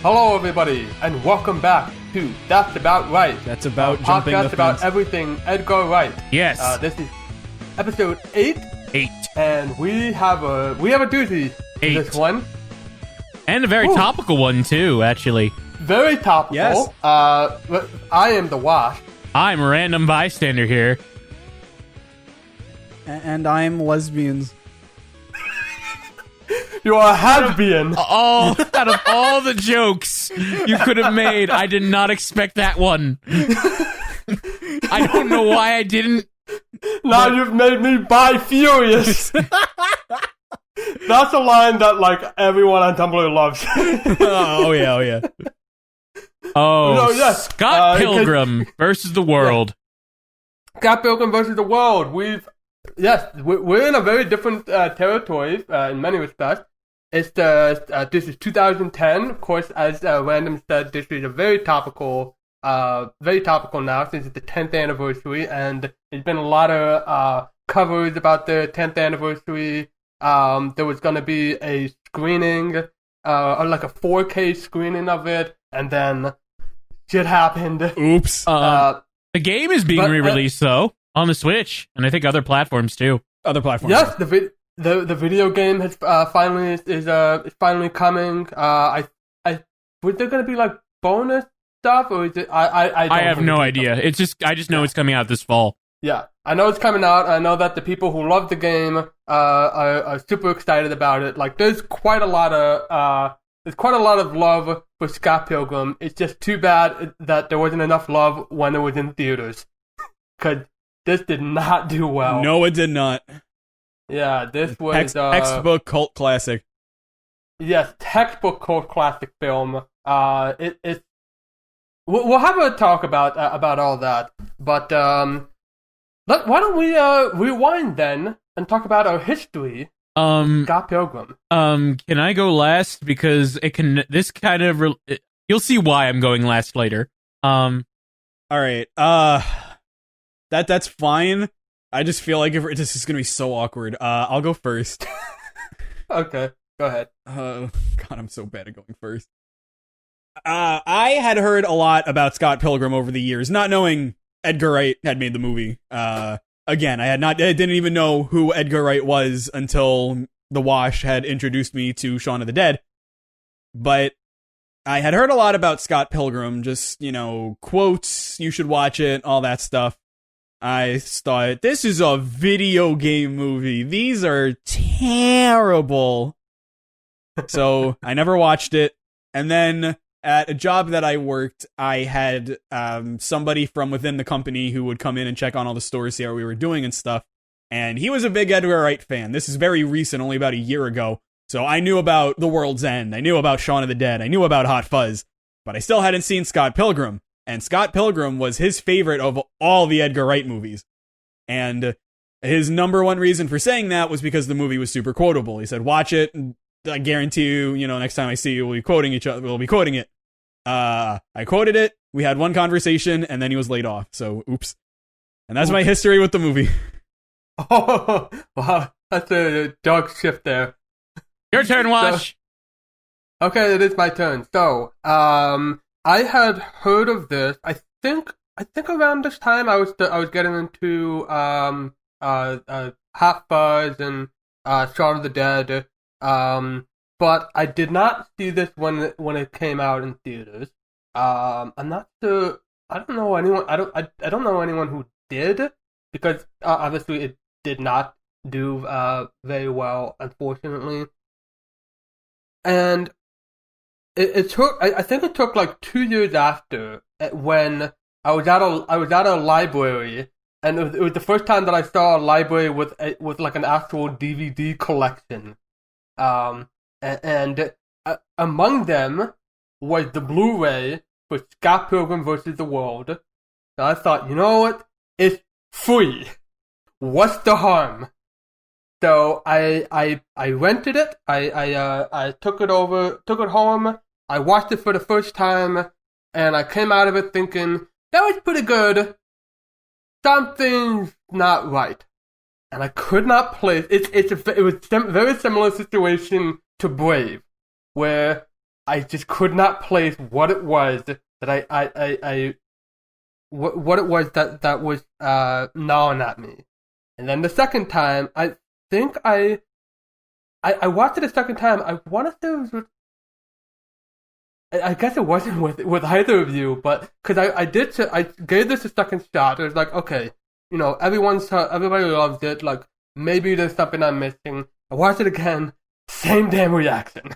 Hello, everybody, and welcome back to That's About Right. That's about jumping the podcast fence. about everything Edgar Wright. Yes. This is episode 8. 8. And we have a doozy. 8. This one. And a very topical one, too, actually. Very topical. Yes. I am the Wash. I'm a random bystander here. And I'm lesbians. You are a has-been. Out of all the jokes you could have made, I did not expect that one. I don't know why I didn't. Now you've made me bi-furious. That's a line that, like, everyone on Tumblr loves. oh yeah. Oh, No, yes. Scott Pilgrim versus the world. Scott Pilgrim versus the world. We're in a very different territory in many respects. It's this is 2010, of course. As Random said, this is a very topical now since it's the 10th anniversary, and there's been a lot of covers about the 10th anniversary. There was going to be a screening, or like a 4K screening of it, and then shit happened. Oops. The game is being re-released though on the Switch, and I think other platforms too. Other platforms. Yes, the video game has finally is finally coming. Was there gonna be like bonus stuff, or is it? I have no idea. I just know it's coming out this fall. Yeah, I know it's coming out. I know that the people who love the game are super excited about it. Like, there's quite a lot of love for Scott Pilgrim. It's just too bad that there wasn't enough love when it was in theaters, because this did not do well. No, it did not. Yeah, this was textbook cult classic. Yes, textbook cult classic film. It's we'll have a talk about all that, but why don't we rewind then and talk about our history. Scott Pilgrim. Can I go last, because you'll see why I'm going last later. All right. That's fine. I just feel like this is gonna be so awkward. I'll go first. Okay, go ahead. God, I'm so bad at going first. I had heard a lot about Scott Pilgrim over the years, not knowing Edgar Wright had made the movie. Again, I didn't even know who Edgar Wright was until The Wash had introduced me to Shaun of the Dead. But I had heard a lot about Scott Pilgrim, just, quotes, you should watch it, all that stuff. I thought, this is a video game movie. These are terrible. So I never watched it. And then at a job that I worked, I had somebody from within the company who would come in and check on all the stores, see how we were doing and stuff. And he was a big Edgar Wright fan. This is very recent, only about a year ago. So I knew about The World's End. I knew about Shaun of the Dead. I knew about Hot Fuzz. But I still hadn't seen Scott Pilgrim. And Scott Pilgrim was his favorite of all the Edgar Wright movies. And his number one reason for saying that was because the movie was super quotable. He said, watch it, and I guarantee you, next time I see you, we'll be quoting it. I quoted it, we had one conversation, and then he was laid off. So, oops. And that's my history with the movie. Oh, wow. That's a dark shift there. Your turn, Wash. Okay, it is my turn. So, I had heard of this. I think around this time I was getting into Hot Fuzz and Shaun of the Dead. But I did not see this when it came out in theaters. I'm not sure. I don't know anyone. I don't know anyone who did, because obviously it did not do very well, unfortunately. And it took. I think it took like 2 years after, when I was at a library, and it was the first time that I saw a library with like an actual DVD collection. And among them was the Blu-ray for Scott Pilgrim versus the World. And I thought, you know what? It's free. What's the harm? So I rented it. I took it home. I watched it for the first time, and I came out of it thinking, that was pretty good. Something's not right. And I could not place it. It was a very similar situation to Brave, where I just could not place what it was that what it was that was gnawing at me. And then the second time, I think I watched it a second time. I want to say it was with, I guess it wasn't with either of you, but because I gave this a second shot. It was like, okay, everybody loves it. Like, maybe there's something I'm missing. I watched it again, same damn reaction.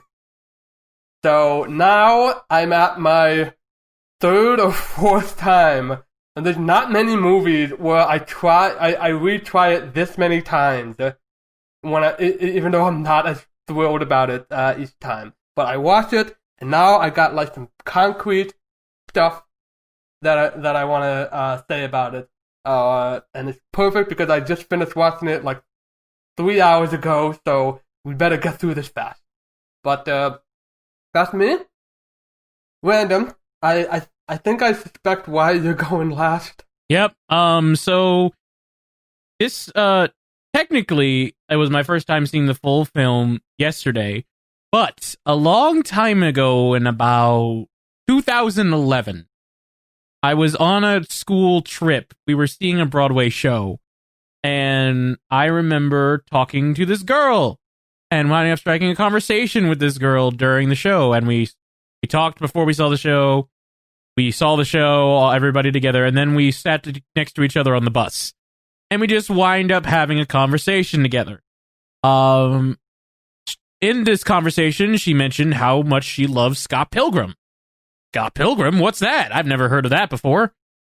So now I'm at my third or fourth time, and there's not many movies where I retry it this many times. Even though I'm not as thrilled about it each time, but I watched it. And now I got like some concrete stuff that I want to say about it, and it's perfect because I just finished watching it like 3 hours ago, so we better get through this fast. But that's me. Random. I think I suspect why you're going last. Yep. So this technically it was my first time seeing the full film yesterday. But a long time ago, in about 2011, I was on a school trip. We were seeing a Broadway show, and I remember talking to this girl and winding up striking a conversation with this girl during the show. And we talked before we saw the show. We saw the show, everybody together, and then we sat next to each other on the bus. And we just wind up having a conversation together. In this conversation, she mentioned how much she loves Scott Pilgrim. Scott Pilgrim? What's that? I've never heard of that before.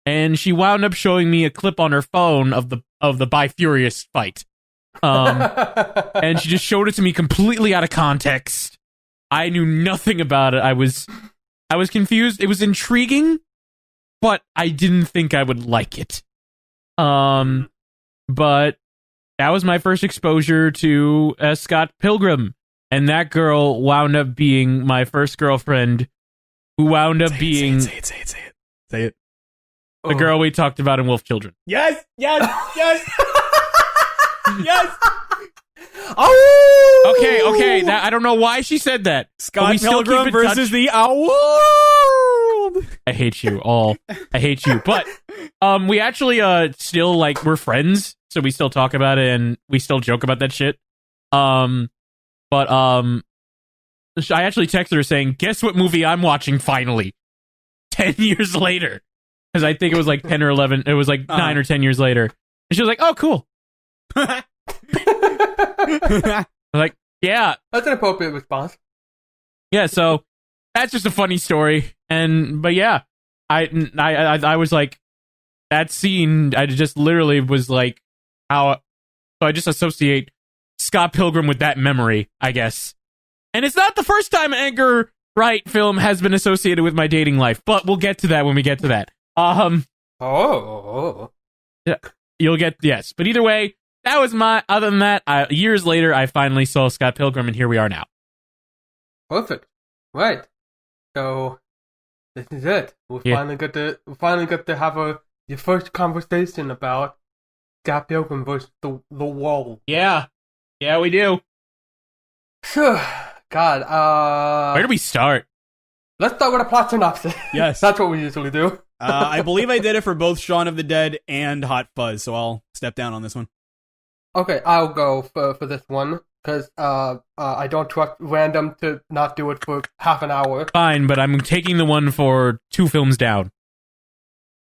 And she wound up showing me a clip on her phone of the Bi-Furious fight. And she just showed it to me completely out of context. I knew nothing about it. I was confused. It was intriguing, but I didn't think I would like it. But that was my first exposure to Scott Pilgrim. And that girl wound up being my first girlfriend, who wound up being... Say it. The girl we talked about in Wolf Children. Yes! Yes! Oh! Okay. I don't know why she said that. Scott Pilgrim versus the world! I hate you all. I hate you. But we actually still, like, we're friends, so we still talk about it, and we still joke about that shit. But I actually texted her saying, guess what movie I'm watching finally? 10 years later. Because I think it was like 10 or 11. It was like 9 or 10 years later. And she was like, oh, cool. I was like, yeah. That's an appropriate response. Yeah, so that's just a funny story. But yeah, I was like, that scene, I just literally was like, so I just associate Scott Pilgrim with that memory, I guess. And it's not the first time an Edgar Wright film has been associated with my dating life, but we'll get to that when we get to that. Yeah, you'll get, yes. But either way, that was other than that, years later, I finally saw Scott Pilgrim, and here we are now. Perfect. Right. So, this is it. We finally get to have your first conversation about Scott Pilgrim versus the world. Yeah. Yeah, we do. God, where do we start? Let's start with a plot synopsis. Yes. That's what we usually do. I believe I did it for both Shaun of the Dead and Hot Fuzz, so I'll step down on this one. Okay, I'll go for this one, because I don't trust Random to not do it for half an hour. Fine, but I'm taking the one for 2 films down.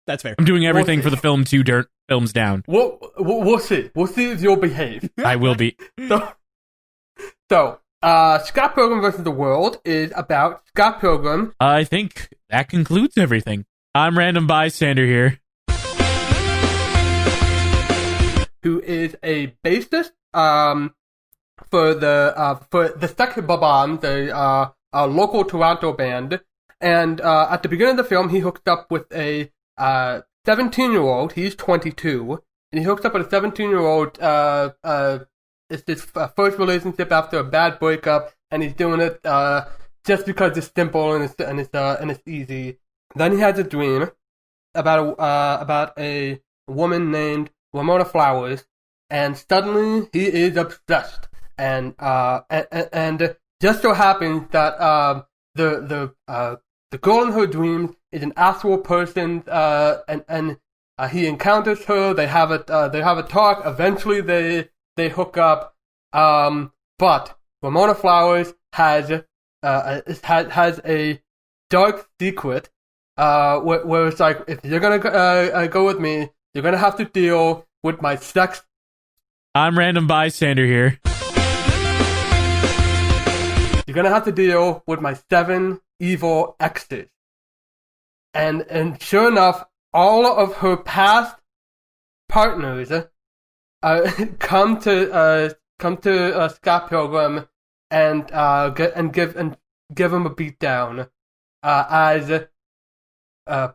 That's fair. I'm doing everything for the film 2 films down. We'll see. We'll see if you'll behave. I will be. So, Scott Pilgrim vs. the World is about Scott Pilgrim. I think that concludes everything. I'm Random Bystander here. Who is a bassist for the Sex Bob-ombs, a local Toronto band. And at the beginning of the film, he hooked up with a 17-year-old. He's 22, and he hooks up with a 17-year-old. It's his first relationship after a bad breakup, and he's doing it just because it's simple and it's easy. Then he has a dream about a woman named Ramona Flowers, and suddenly he is obsessed. And just so happens that the girl in her dreams is an actual person, and he encounters her. They have a talk. Eventually, they hook up. But Ramona Flowers has a dark secret, where it's like, if you're gonna go with me, you're gonna have to deal with my sex. I'm Random Bystander here. You're gonna have to deal with my 7 evil exes. And sure enough, all of her past partners come to Scott Pilgrim and give him a beatdown as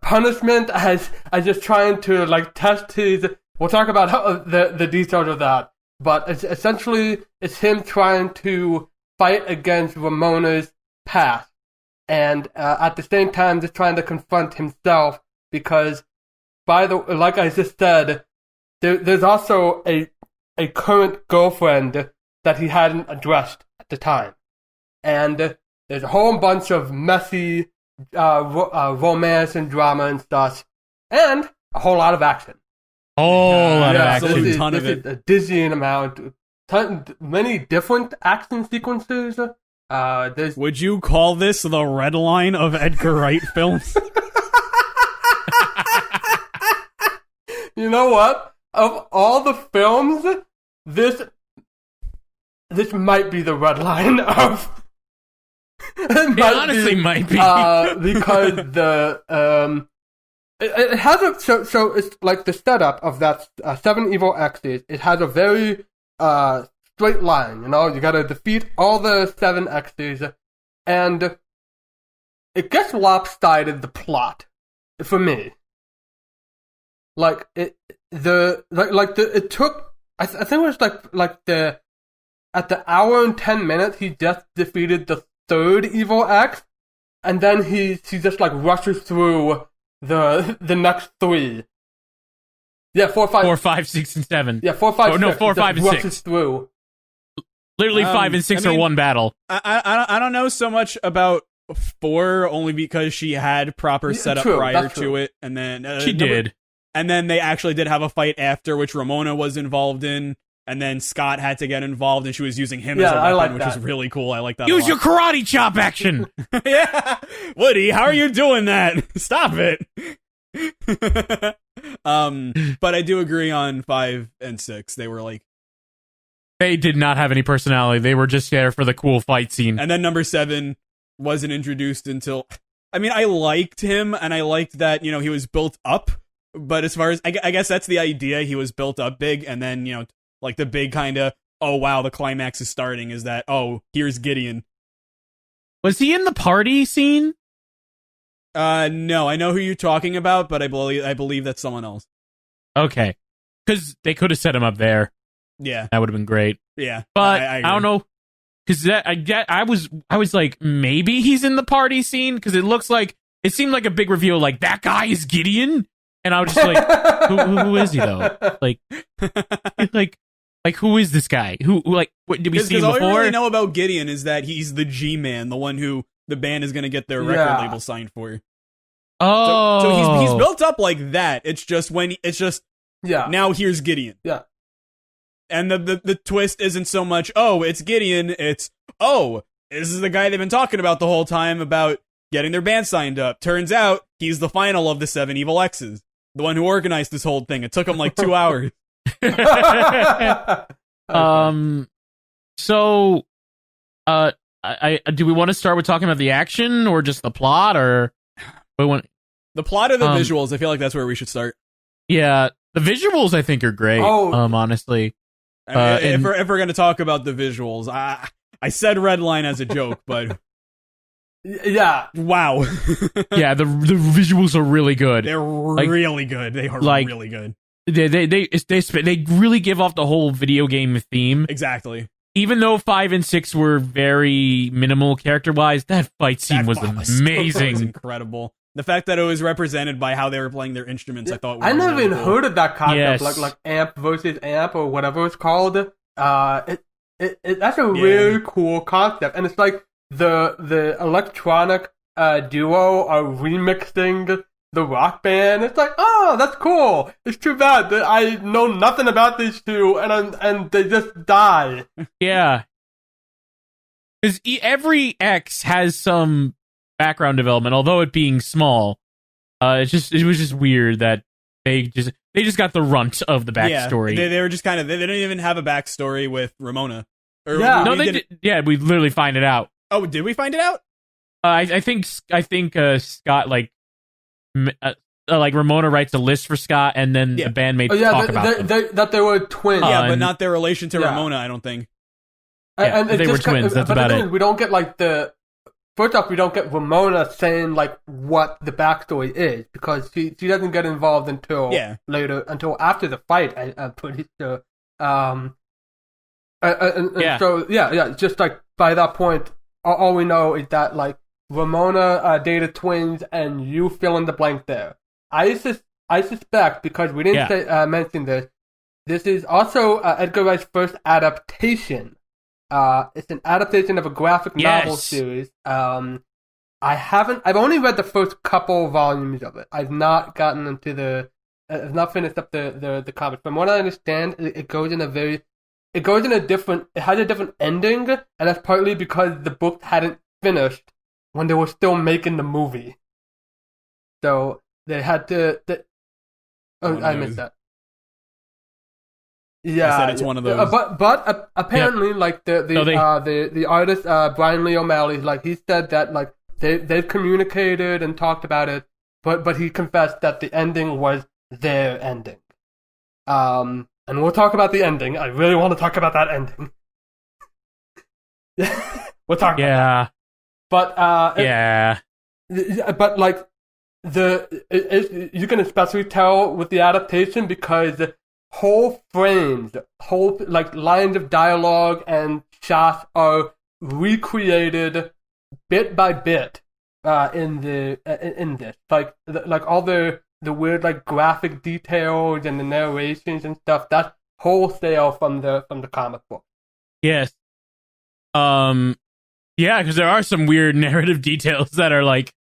punishment, as just trying to like test his. We'll talk about the details of that, but essentially it's him trying to fight against Ramona's past, and at the same time just trying to confront himself, because like I just said, there's also a current girlfriend that he hadn't addressed at the time, and there's a whole bunch of messy romance and drama and stuff, and a whole lot of action. Whole lot of action. This ton of is it. a dizzying amount. Many different action sequences. Would you call this the red line of Edgar Wright films? You know what? Of all the films, this might be the red line of. It honestly might be. Because it has a so it's like the setup of that 7 evil exes. It has a very straight line. You know, you gotta defeat all the 7 exes, and it gets lopsided, the plot, for me. Like it took. I think it was like at the hour and 10 minutes he just defeated the 3rd evil ex, and then he just like rushes through the next 3. Yeah, 4, 5, 6, and 7. Yeah, 4, 5, 6. No, 4, 5, and 6. Rushes through. Literally 5 and 6 are one battle. I don't know so much about 4, only because she had proper setup prior to it, and then she did. And then they actually did have a fight after, which Ramona was involved in, and then Scott had to get involved, and she was using him as a weapon, which was really cool. I like that. Use your karate chop action. Yeah, Woody, how are you doing that? Stop it. But I do agree on 5 and 6. They were like, they did not have any personality. They were just there for the cool fight scene. And then number 7 wasn't introduced until. I mean, I liked him, and I liked that, you know, he was built up. But as far as I guess that's the idea, he was built up big, and then, you know, like the big kind of, oh wow, the climax is starting, is that, oh, here's Gideon. Was he in the party scene? No, I know who you're talking about, but I believe that's someone else. Okay, because they could have set him up there. Yeah, that would have been great. Yeah, but I don't know, because I was like, maybe he's in the party scene, because it seemed like a big reveal, like that guy is Gideon. And I was just like, who is he though? Like who is this guy? Who like, what, did we see him before? All we really know about Gideon is that he's the G-Man, the one who the band is going to get their record label signed for. Oh, so he's built up like that. It's just now here's Gideon. Yeah, and the twist isn't so much, oh, it's Gideon. It's, oh, this is the guy they've been talking about the whole time about getting their band signed up. Turns out he's the final of the 7 evil exes. The one who organized this whole thing. It took him like 2 hours. So, do we want to start with talking about the action or just the plot, or we want the plot or the visuals? I feel like that's where we should start. Yeah, the visuals I think are great. Honestly, if we're going to talk about the visuals, I said red line as a joke, but. Yeah. Wow. Yeah, the visuals are really good. They're really good. They are really good. They really give off the whole video game theme. Exactly. Even though 5 and 6 were very minimal character-wise, that fight scene was amazing. It was incredible. The fact that it was represented by how they were playing their instruments, I thought was I never really even cool. heard of that concept, Yes. like amp versus amp or whatever it's called. That's a really cool concept, and it's like the electronic duo are remixing the rock band. It's like, oh, that's cool. It's too bad that I know nothing about these two, and they just die. Yeah, because every X has some background development, although it being small. It was just weird that they just got the runt of the backstory. Yeah, they were just kind of they didn't even have a backstory with Ramona. We literally find it out. Oh, did we find it out? I think Scott like Ramona writes a list for Scott, and then the bandmates talk about them. That they were twins. But not their relation to Ramona. I don't think. And they were twins. That's about it. We don't get first off, we don't get Ramona saying like what the backstory is, because she doesn't get involved until later, until after the fight. I'm pretty sure. So just like by that point, all we know is that like Ramona dated twins, and you fill in the blank there. I suspect, because we didn't mention this. This is also Edgar Wright's first adaptation. It's an adaptation of a graphic novel series. I've only read the first couple volumes of it. I've not gotten into I've not finished up the comics. From what I understand, it has a different ending, and that's partly because the book hadn't finished when they were still making the movie. So they had to. I missed that. Yeah, I said it's one of those. But apparently, like the artist Brian Lee O'Malley, like he said that like they've communicated and talked about it, but he confessed that the ending was their ending. And we'll talk about the ending. I really want to talk about that ending. We'll talk. Yeah. But but like you can especially tell with the adaptation, because whole frames, whole like lines of dialogue and shots are recreated bit by bit in this. Like all the weird like graphic details and the narrations and stuff. That's wholesale from the comic book. Yes. Yeah, because there are some weird narrative details that are like,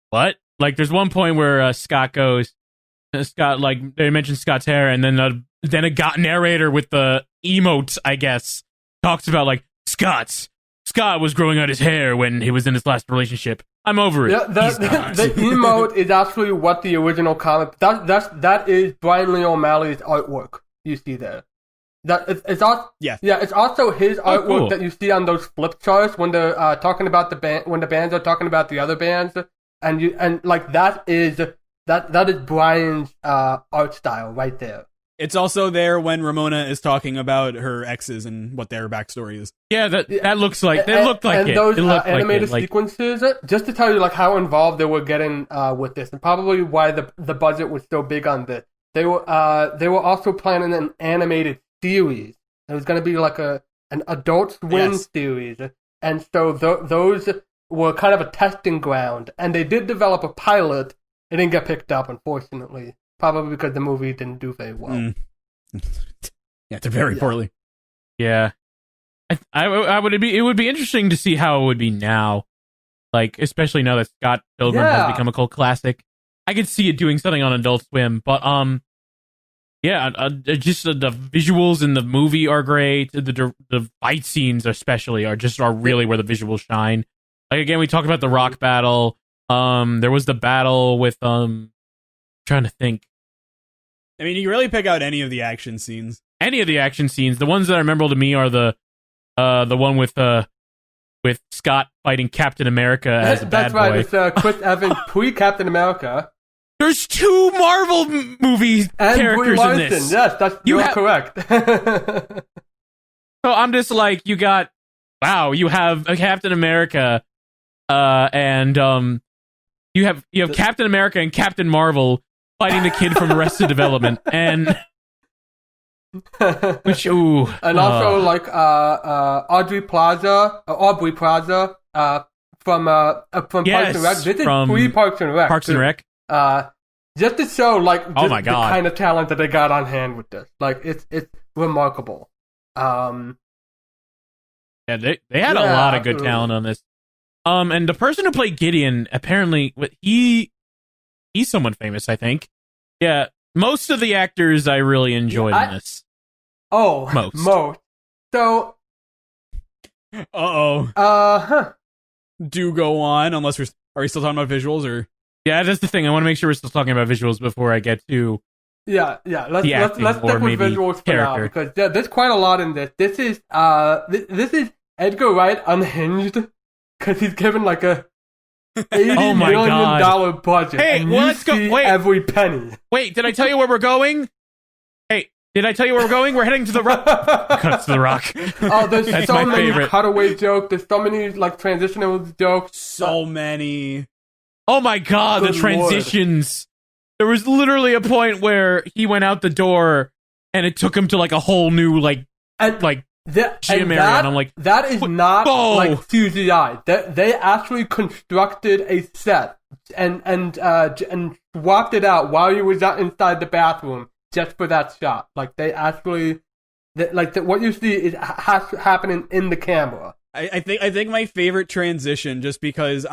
what? Like, there's one point where Scott, like, they mention Scott's hair, and then a narrator with the emote, I guess, talks about, like, Scott was growing out his hair when he was in his last relationship. I'm over it. Yeah, the emote is actually what the original comic. That is Brian Lee O'Malley's artwork. You see there. It's also his artwork that you see on those flip charts when they're talking about the band, when the bands are talking about the other bands, and like that is Brian's art style right there. It's also there when Ramona is talking about her exes and what their backstory is. Yeah, that looks like they looked like and it. Those it looked animated like sequences, just to tell you like how involved they were getting with this, and probably why the budget was so big on this. They were also planning an animated series. It was going to be like an Adult Swim series, and so those were kind of a testing ground. And they did develop a pilot. It didn't get picked up, unfortunately, probably because the movie didn't do very well. Yeah, did very poorly. Yeah, it would be interesting to see how it would be now, like especially now that Scott Pilgrim has become a cult classic. I could see it doing something on Adult Swim, but just the visuals in the movie are great. The fight scenes especially are really where the visuals shine. Like again, we talked about the rock battle. There was the battle with trying to think. I mean, you really pick out any of the action scenes. Any of the action scenes. The ones that are memorable to me are the one with Scott fighting Captain America as a bad boy. That's right. It's Chris Evans pre-Captain America. There's two Marvel movie characters in this. Yes, you're correct. So I'm just like, you have a Captain America, and you have Captain America and Captain Marvel fighting the kid from Arrested Development, and also like Aubrey Plaza from Parks and Rec. This is pre-Parks and Rec. Parks and Rec. Just to show like oh my God, the kind of talent that they got on hand with this. Like it's remarkable. Yeah, they had a lot of good talent on this. And the person who played Gideon, apparently, he's someone famous, I think. Yeah, most of the actors I really enjoyed in this. Oh, most. So, Do go on, unless are we still talking about visuals, or? Yeah, that's the thing. I want to make sure we're still talking about visuals before I get to let's stick with visuals for now, because there's quite a lot in this. This is Edgar Wright unhinged, because he's given like a $80 million budget. Hey, and let's go. Wait, every penny. Wait, did I tell you where we're going? Hey, did I tell you where we're going? We're heading to the Rock. Cuts to the Rock. Oh, there's so many cutaway jokes. There's so many like transitional jokes. So many. Oh my god, the transitions. Lord. There was literally a point where he went out the door and it took him to like a whole new gym area, and I'm like, that is not like CGI. They actually constructed a set and swapped it out while he was out inside the bathroom just for that shot. Like they actually, what you see is happening in the camera. I think my favorite transition, just because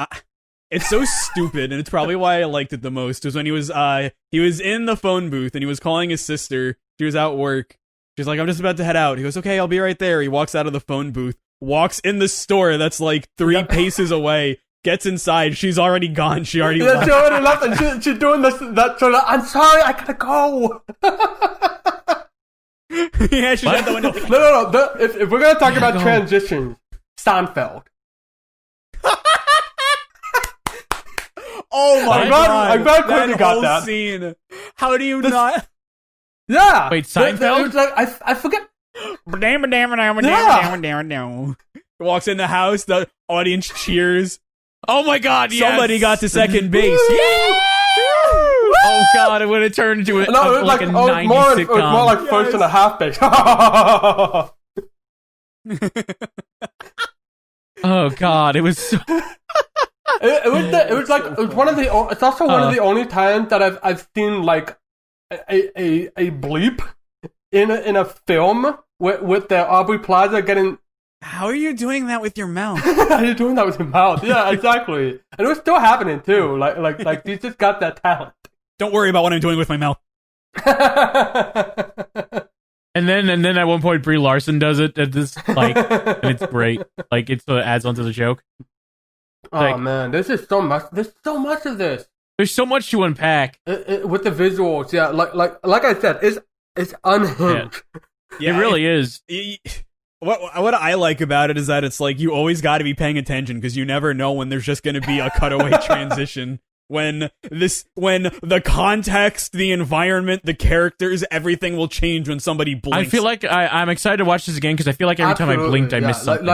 it's so stupid, and it's probably why I liked it the most, was when he was in the phone booth and he was calling his sister. She was at work. She's like, I'm just about to head out. He goes, okay, I'll be right there. He walks out of the phone booth, walks in the store that's like 3 paces away, gets inside. She's already gone. She already left. She already left, and she's doing this. I'm sorry, I gotta go. Yeah, she's at the window. No. If we're gonna talk about transitions, Seinfeld. Oh my god! I'm glad Courtney got that scene. How do you not? Yeah. Wait, Seinfeld? It was like, I forget. Walks in the house, the audience cheers. Oh my god, yes! Somebody got to second base. Yeah! Oh god, it would have turned into a 90s sitcom. It was more like first and a half base. Oh god, it was so... It's also one of the only times that I've seen like a bleep in a film with the Aubrey Plaza getting. How are you doing that with your mouth? How are you doing that with your mouth? Yeah, exactly. And it was still happening too. Like you just got that talent. Don't worry about what I'm doing with my mouth. And then at one point Brie Larson does it at this and it's great. Like it adds onto the joke. Oh man, there's so much of this. There's so much to unpack with the visuals. Yeah, like I said, it's unhinged. Yeah, it really is. What I like about it is that it's like you always got to be paying attention, because you never know when there's just going to be a cutaway transition. When the context, the environment, the characters, everything will change when somebody blinks. I feel like I'm excited to watch this again, because I feel like every time I blinked, I missed something.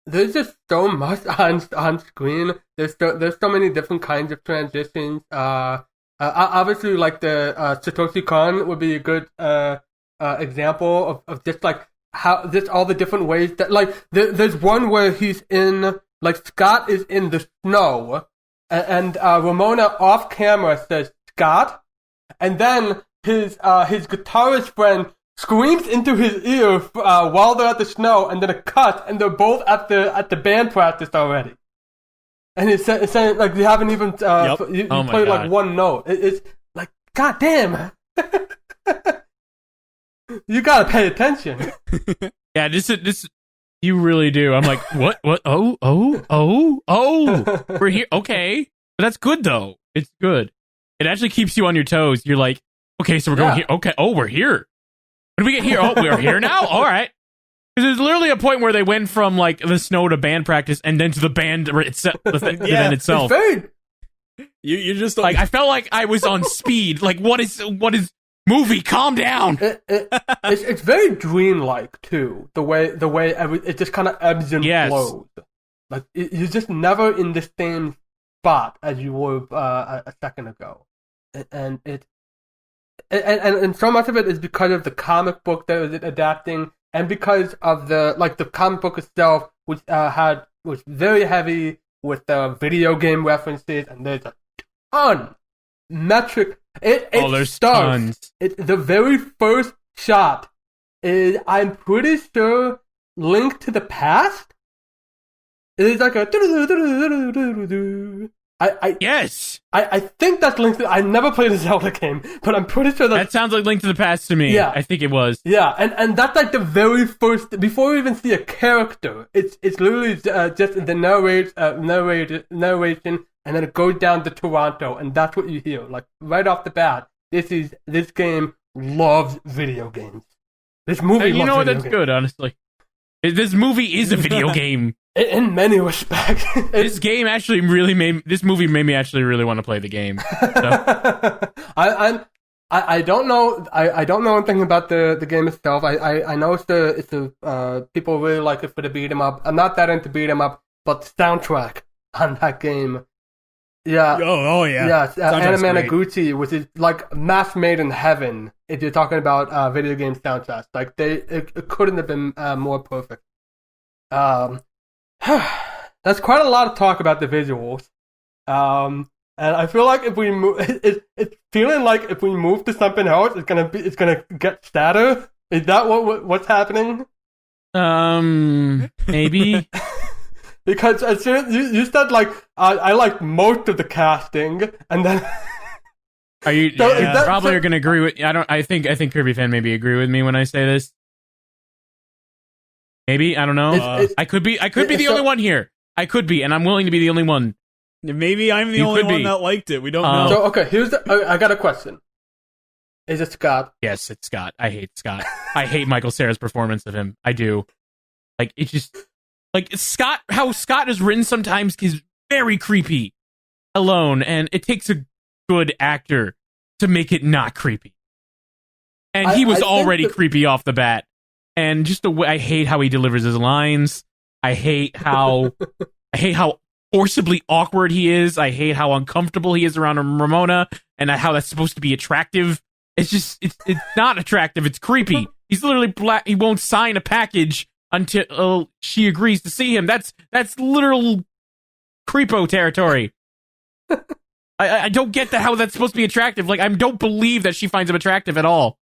There's just so much on screen. There's so many different kinds of transitions. Obviously, like the Satoshi Kon would be a good example of just like how just all the different ways that like there's one where he's in like Scott is in the snow and Ramona off camera says Scott, and then his guitarist friend screams into his ear while they're at the snow, and then it cuts, and they're both at the band practice already. And it's saying like you haven't even you played like one note. It's like, god damn, you gotta pay attention. Yeah, this you really do. I'm like, what? Oh, we're here. Okay, but that's good though. It's good. It actually keeps you on your toes. You're like, okay, so we're going here. Okay, oh, we're here. What did we get here? Oh, we're here now? All right. Because there's literally a point where they went from, like, the snow to band practice and then to the band itself. The event itself. You just... Like, I felt like I was on speed. Like, what is... Movie, calm down! It's very dreamlike, too. The way it just kind of ebbs and flows. Like, you're just never in the same spot as you were a second ago. And so much of it is because of the comic book that it was adapting, and because of the comic book itself, which was very heavy with video game references, and there's a ton metric. There's starts. tons. The very first shot is, I'm pretty sure, Link to the Past, It's like a. Yes, I think that's Link to. I never played a Zelda game, but I'm pretty sure that sounds like Link to the Past to me. Yeah. I think it was. Yeah, and that's like the very first. Before we even see a character, it's literally just the narration, and then it goes down to Toronto, and that's what you hear. Like right off the bat, this game loves video games. This movie, You know what? That's games. good, honestly. This movie is a video game. In many respects. This movie made me actually really want to play the game. So. I don't know. I don't know anything about the game itself. I know it's the people really like it for the beat 'em up. I'm not that into beat 'em up, but the soundtrack on that game, yeah. Oh yeah. Yeah, Soundtrack's Anamanaguchi, which is like match made in heaven. If you're talking about video game soundtracks, like it couldn't have been more perfect. That's quite a lot of talk about the visuals. And I feel like if we move, it's feeling like if we move to something else, it's gonna get sadder. Is that what's happening? Maybe. Because as soon as you said like I like most of the casting, and then Are you So is that- probably so- are going to agree with? I think Kirby fan maybe agree with me when I say this. Maybe I don't know. It's- I could be the so- only one here. I could be, and I'm willing to be the only one. Maybe I'm the You only could one be. that liked it. We don't know. so okay. I got a question. Is it Scott? Yes, it's Scott. I hate Scott. I hate Michael Cera's performance of him. I do. Like it's just like Scott. How Scott is written sometimes is very creepy alone, and it takes a good actor to make it not creepy. And he was I think already that- creepy off the bat. And just the way I hate how he delivers his lines. I hate how forcibly awkward he is. I hate how uncomfortable he is around Ramona, and how that's supposed to be attractive. It's not attractive. It's creepy. He's literally black. He won't sign a package until she agrees to see him. That's literal creepo territory. I don't get that how that's supposed to be attractive. Like I don't believe that she finds him attractive at all.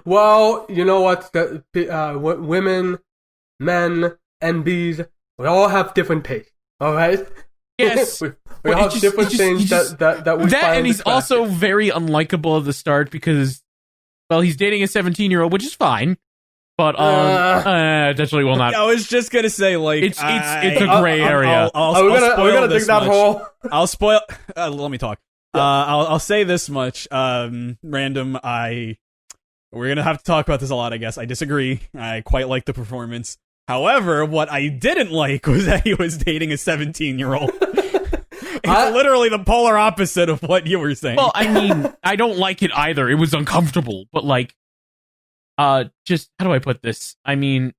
Well, you know what? Women, men, and bees, we all have different tastes. All right. Yes. we Well, all it have just- different it just- things you just- that we That find and he's attractive. also very unlikable at the start because, well, he's dating a 17-year-old, which is fine, but definitely will not. I was just gonna say, like, It's a gray area. Are we gonna dig that hole? I'll spoil. Let me talk. Yeah. I'll say this much. Random. We're gonna have to talk about this a lot, I guess. I disagree. I quite like the performance. However, what I didn't like was that he was dating a 17-year-old. It's literally the polar opposite of what you were saying. Well, I mean, I don't like it either. It was uncomfortable, but like, just how do I put this? I mean,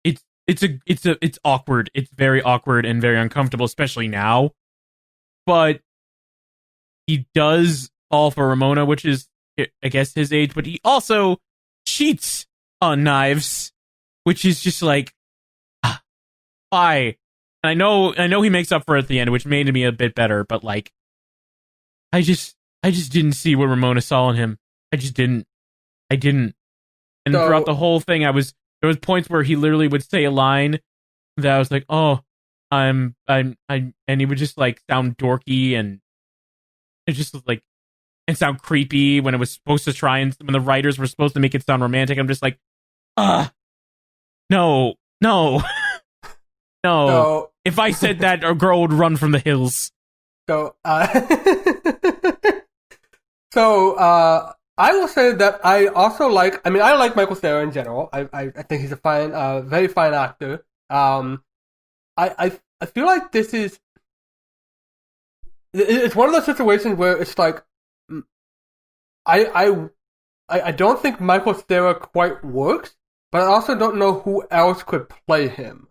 it's awkward. It's very awkward and very uncomfortable, especially now. But he does fall for Ramona, which is, I guess, his age. But he also cheats on Knives, which is just like, why? And I know he makes up for it at the end, which made me a bit better. But like, I just didn't see what Ramona saw in him. I just didn't. And So- throughout the whole thing, there was points where he literally would say a line that I was like, oh, and he would just like sound dorky and it just was like, and sound creepy when it was supposed to try and when the writers were supposed to make it sound romantic. I'm just like, no. So, If I said that, a girl would run from the hills. so I will say that I also like. I mean, I like Michael Cera in general. I think he's a fine, very fine actor. I feel like this is. It's one of those situations where it's like, I don't think Michael Cera quite works, but I also don't know who else could play him,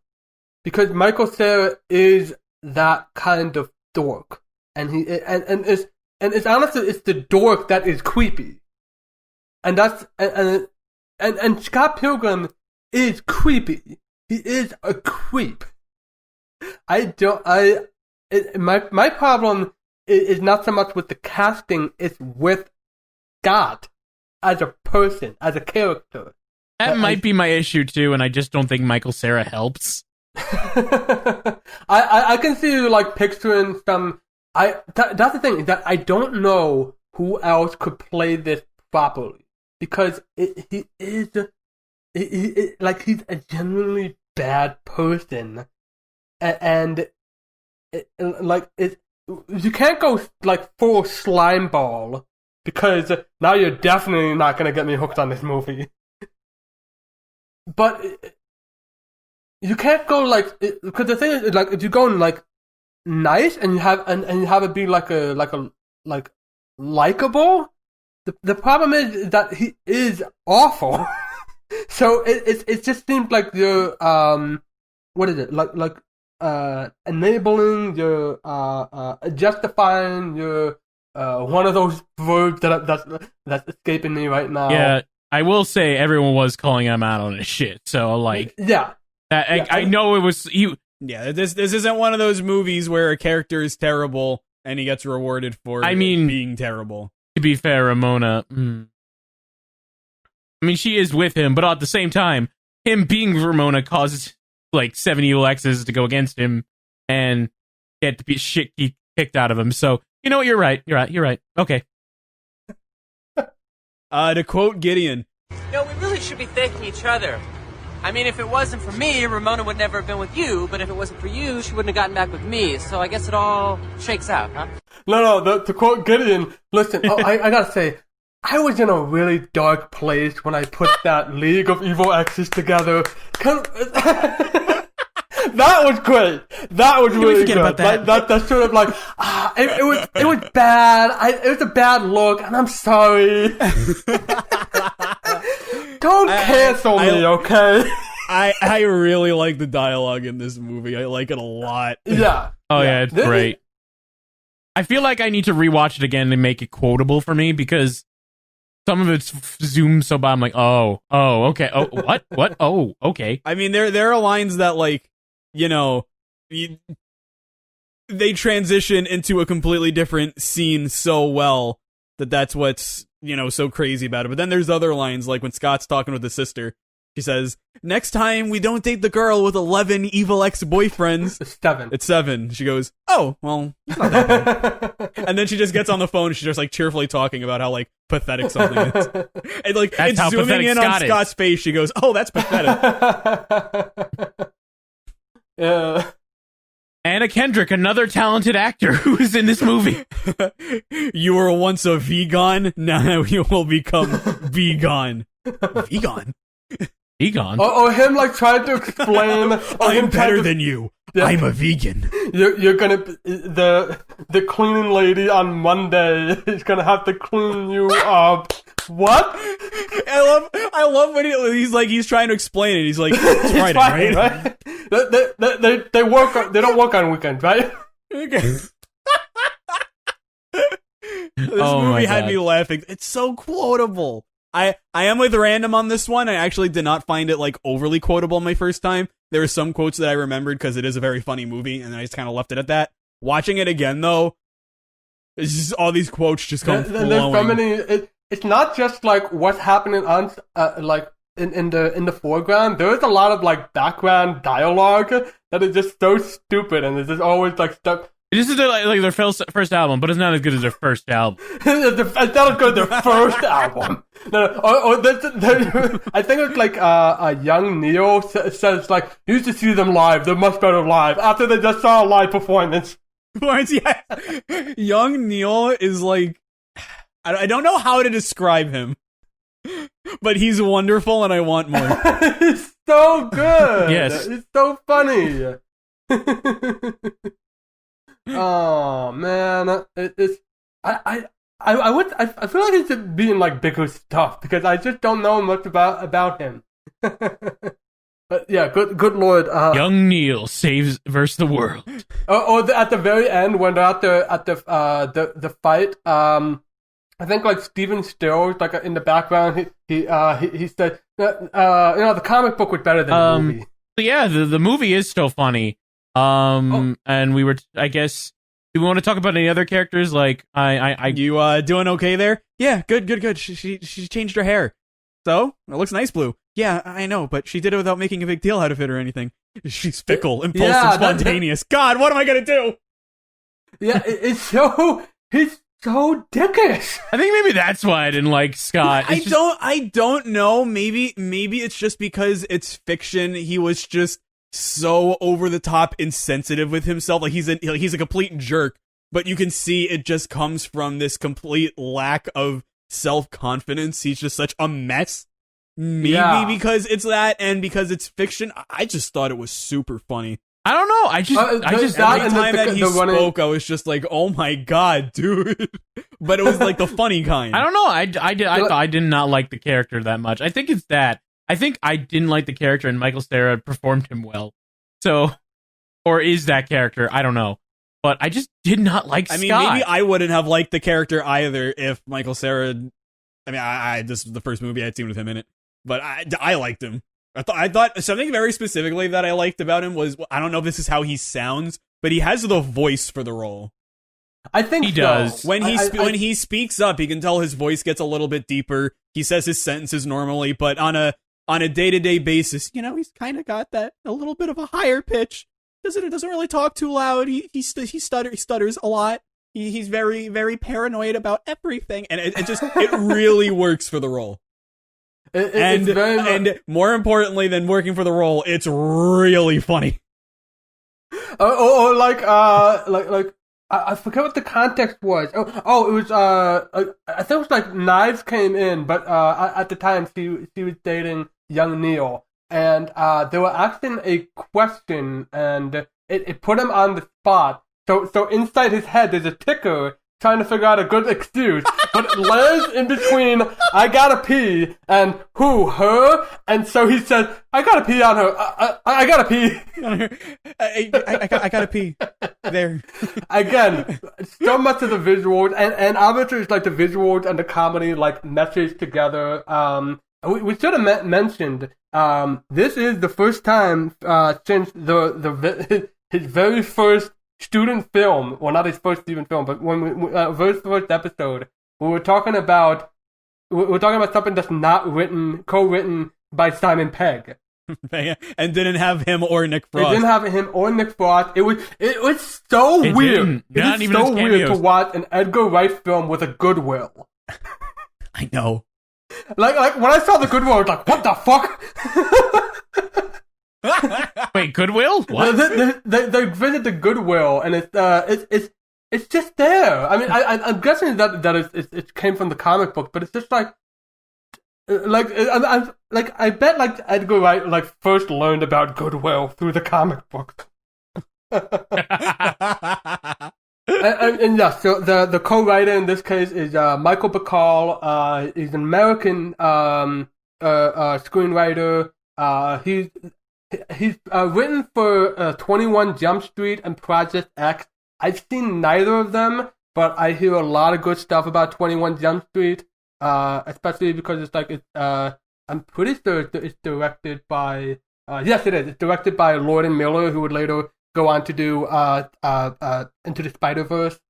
because Michael Cera is that kind of dork, and it's honestly it's the dork that is creepy, and that's and Scott Pilgrim is creepy. He is a creep. My problem is not so much with the casting; it's with Scott as a person, as a character. That might be my issue too, and I just don't think Michael Cera helps. I can see you like picturing some. That's the thing, that I don't know who else could play this properly, because he's a genuinely bad person, and you can't go like full slime ball, because now you're definitely not gonna get me hooked on this movie. But you can't go like, because the thing is, like, if you're going like nice and you have it be like likable, the problem is that he is awful. So it just seems like you're what is it, like enabling, you're justifying, you're one of those verbs that's escaping me right now. Yeah, I will say everyone was calling him out on his shit. So like, yeah. I know it was you. Yeah, this isn't one of those movies where a character is terrible and he gets rewarded for being terrible. To be fair, Ramona, I mean, she is with him, but at the same time, him being Ramona causes like 7 evil exes to go against him and get the shit kicked out of him. So, you know what? You're right. Okay. To quote Gideon, No, we really should be thanking each other. I mean, if it wasn't for me, Ramona would never have been with you, but if it wasn't for you, she wouldn't have gotten back with me, so I guess it all shakes out, huh? No, to quote Gideon, listen, I gotta say, I was in a really dark place when I put that League of Evil Exes together. That was great. That was really good. About that? That's sort of like, it was bad. It was a bad look, and I'm sorry. Don't cancel me, okay? I really like the dialogue in this movie. I like it a lot. Yeah. Oh yeah, it's great. I feel like I need to rewatch it again to make it quotable for me, because some of it's zoomed so bad. I'm like, oh, okay. Oh, what? Oh, okay. I mean, there are lines that, like, you know, they transition into a completely different scene so well that's what's, you know, so crazy about it. But then there's other lines, like when Scott's talking with his sister. She says, next time we don't date the girl with 11 evil ex-boyfriends. It's 7. She goes, oh, well, it's not that bad. And then she just gets on the phone and she's just like cheerfully talking about how like pathetic something is. And like, That's it's zooming in on Scott's face. She goes, oh, that's pathetic. Yeah. Anna Kendrick, another talented actor who is in this movie. You were once a vegan, now you will become vegan. Vegan? Vegan? Or him like trying to explain. I'm better than you. Yeah. I'm a vegan. You're gonna the cleaning lady on Monday is gonna have to clean you up. What? I love when he's trying to explain it. He's like, it's Friday, right? They work. They don't work on weekends, right? Okay. This movie had me laughing. It's so quotable. I am with Random on this one. I actually did not find it like overly quotable my first time. There were some quotes that I remembered because it is a very funny movie, and I just kind of left it at that. Watching it again, though, it's just all these quotes just come flowing. There's so many. It's not just like what's happening on like in the foreground. There is a lot of like background dialogue that is just so stupid, and it's just always like stuff. This is like their first album, but it's not as good as their first album. It's not as good as their first album. No. I think it's like a young Neo says like, you used to see them live. They're much better live after they just saw a live performance. Yeah. Young Neil is like, I don't know how to describe him, but he's wonderful and I want more. He's so good. Yes. It's so funny. Oh man, I feel like he should be in like bigger stuff because I just don't know much about him. But yeah, good lord. Young Neil saves versus the world. At the very end when they're at the fight, I think like Steven Stills like in the background he said the comic book was better than the movie. Yeah, the movie is still funny. And we were, I guess, do we want to talk about any other characters? Like, you doing okay there? Yeah, good. She changed her hair, so it looks nice blue. Yeah, I know, but she did it without making a big deal out of it or anything. She's fickle, impulsive, Yeah, spontaneous. God, what am I gonna do? Yeah, he's so dickish. I think maybe that's why I didn't like Scott. I don't know. Maybe it's just because it's fiction. He was just so over the top insensitive with himself. Like he's a complete jerk, but you can see it just comes from this complete lack of self-confidence. He's just such a mess. Maybe because it's that and because it's fiction. I just thought it was super funny. I don't know. I just every time that he spoke, I was just like, "Oh my god, dude!" But it was like the funny kind. I don't know. I did not like the character that much. I think it's that. I think I didn't like the character, and Michael Cera performed him well. So, or is that character? I don't know. But I just did not like Scott. I mean, maybe I wouldn't have liked the character either if Michael Cera. I mean, this was the first movie I'd seen with him in it, but I liked him. I thought something very specifically that I liked about him was, I don't know if this is how he sounds, but he has the voice for the role. I think he does. When he speaks up, you can tell his voice gets a little bit deeper. He says his sentences normally, but on a day-to-day basis, he's kind of got that a little bit of a higher pitch. Doesn't really talk too loud. He stutters a lot. He's very, very paranoid about everything, and it really works for the role. And more importantly than working for the role, it's really funny. Like I forget what the context was. It was I think it was like Knives came in, but at the time she was dating young Neil, and they were asking a question, and it put him on the spot. So inside his head there's a ticker trying to figure out a good excuse, but it lands in between "I gotta pee" and "who, her?" And so he says, "I gotta pee on her. I gotta pee on her. I gotta pee there." Again, so much of the visuals and obviously it's like the visuals and the comedy like meshes together. We should have mentioned this is the first time since his very first student film, well, not his first student film, but when we first episode, we were talking about something that's not co-written by Simon Pegg, and didn't have him or Nick Frost. It didn't have him or Nick Frost. It was so weird. It is so weird to watch an Edgar Wright film with a Goodwill. I know. Like when I saw the Goodwill, I was like, what the fuck? Wait, Goodwill? What? They visit the Goodwill, and it's just there. I mean, I'm guessing that it came from the comic book, but it's just I bet like Edgar Wright like first learned about Goodwill through the comic book. and yeah, so the co-writer in this case is Michael Bacall. He's an American screenwriter. He's written for 21 Jump Street and Project X. I've seen neither of them, but I hear a lot of good stuff about 21 Jump Street, especially because I'm pretty sure it's directed by, yes it is, it's directed by Lord and Miller, who would later go on to do Into the Spider-Verse.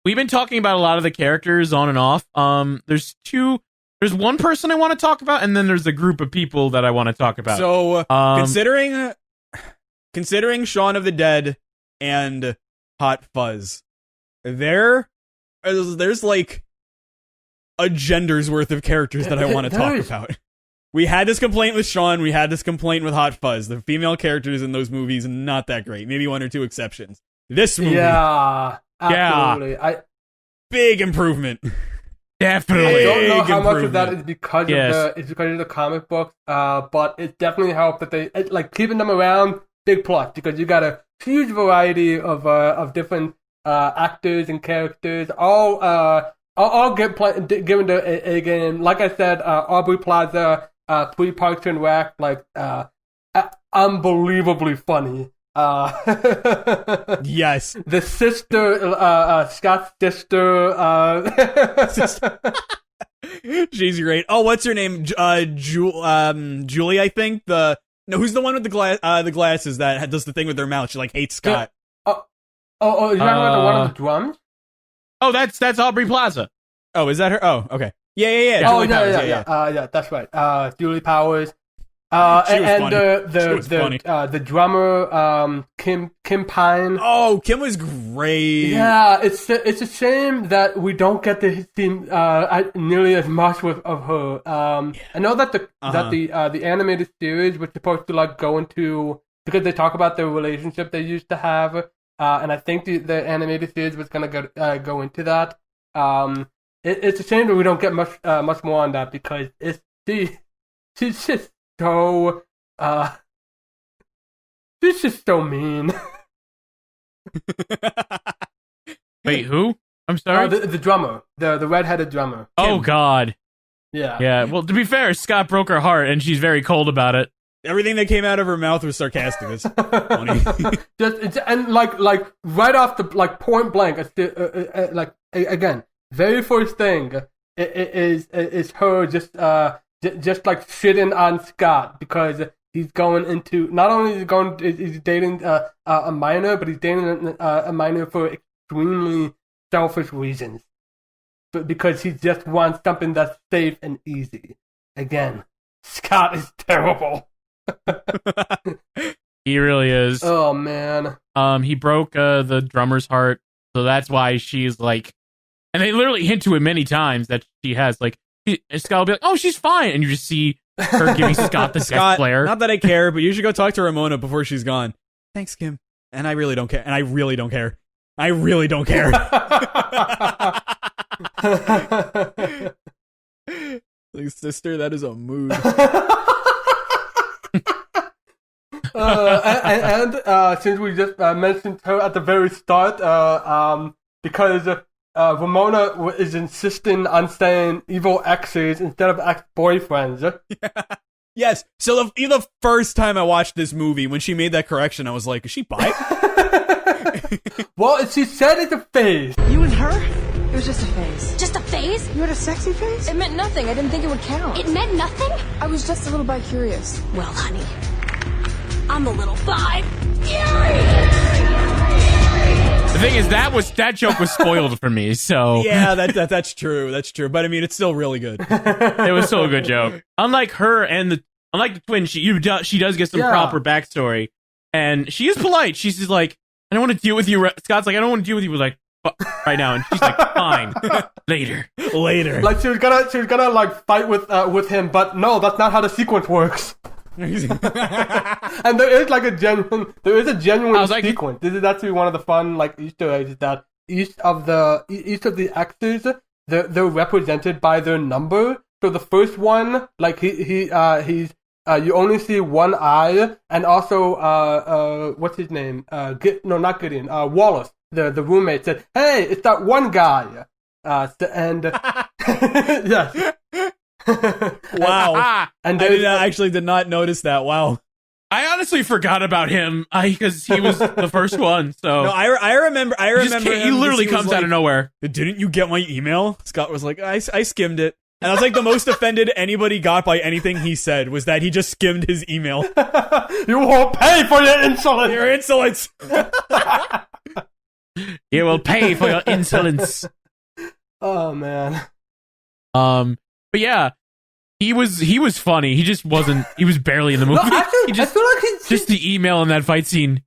We've been talking about a lot of the characters on and off. There's one person I want to talk about, and then there's a group of people that I want to talk about. So, considering Shaun of the Dead and Hot Fuzz, there's like a gender's worth of characters that I want to talk about. We had this complaint with Shaun, we had this complaint with Hot Fuzz. The female characters in those movies, not that great. Maybe one or two exceptions. This movie... Yeah, absolutely. Yeah. Big improvement. Definitely. I don't know how much of that is because of the comic books, but it definitely helped that they like keeping them around. Big plus because you got a huge variety of different actors and characters, all given the A game. Like I said, Aubrey Plaza, pre-Parks and Rec, like unbelievably funny. Yes. The sister, Scott's sister, she's great. Oh, what's her name? Julie, I think. Who's the one with the glasses that does the thing with her mouth? She like hates Scott. You're talking about the one with the drums? Oh, that's Aubrey Plaza. Oh, is that her? Oh, okay. Yeah. Julie Powers, yeah. Yeah, that's right. Julie Powers. She was and funny. She was funny. the drummer Kim Pine. Oh, Kim was great. Yeah, it's a shame that we don't get to see nearly as much of her. I know that the animated series was supposed to like go into, because they talk about the relationship they used to have, and I think the animated series was gonna go into that. It's a shame that we don't get much more on that, because she's just so she's just so mean. Wait, who? I'm sorry? The drummer. The redheaded drummer. Oh, God. Yeah. Yeah, well, to be fair, Scott broke her heart, and she's very cold about it. Everything that came out of her mouth was sarcastic. It's funny. And like right off the like point blank, like again, very first thing is her just like shitting on Scott, because he's going into, not only is he's dating a minor, but he's dating a minor for extremely selfish reasons, but because he just wants something that's safe and easy. Again, Scott is terrible. He really is. Oh man. He broke the drummer's heart, so that's why she's like, and they literally hint to it many times that she has like, Scott will be like, "Oh, she's fine," and you just see her giving Scott the death glare. Not that I care, but you should go talk to Ramona before she's gone. Thanks, Kim. And I really don't care. And I really don't care. I really don't care. Like, sister, that is a mood. And since we just mentioned her at the very start, because Ramona is insisting on saying evil exes instead of ex-boyfriends. Yeah. Yes. So the first time I watched this movie, when she made that correction, I was like, is she bi? Well, she said it's a phase. You and her? It was just a phase. Just a phase? You had a sexy phase? It meant nothing. I didn't think it would count. It meant nothing? I was just a little bi-curious. Well, honey, I'm a little The thing is, that joke was spoiled for me, so... Yeah, that's true. That's true. But I mean, it's still really good. It was still a good joke. Unlike her and unlike the twin, she does get some proper backstory. And she is polite. She's just like, I don't want to deal with you. Scott's like, I don't want to deal with you right now. And she's like, fine. Later. Like, she was gonna like fight with him, but no, that's not how the sequence works. And there is a genuine sequence. This is actually one of the fun like Easter eggs, is that each of the exes, they're represented by their number. So the first one, like he's you only see one eye, and also what's his name? Not Gideon. Wallace, the roommate, said, "Hey, it's that one guy." And yes. Wow. And I actually did not notice that. Wow. I honestly forgot about him because he was the first one. So no, I remember. He literally comes out of nowhere. Didn't you get my email? Scott was like, I skimmed it. And I was like, the most offended anybody got by anything he said was that he just skimmed his email. You will pay for your insolence. Your insolence. You will pay for your insolence. Oh man. But yeah, he was funny. He just wasn't. He was barely in the movie. No, actually, I feel like he's just the email in that fight scene.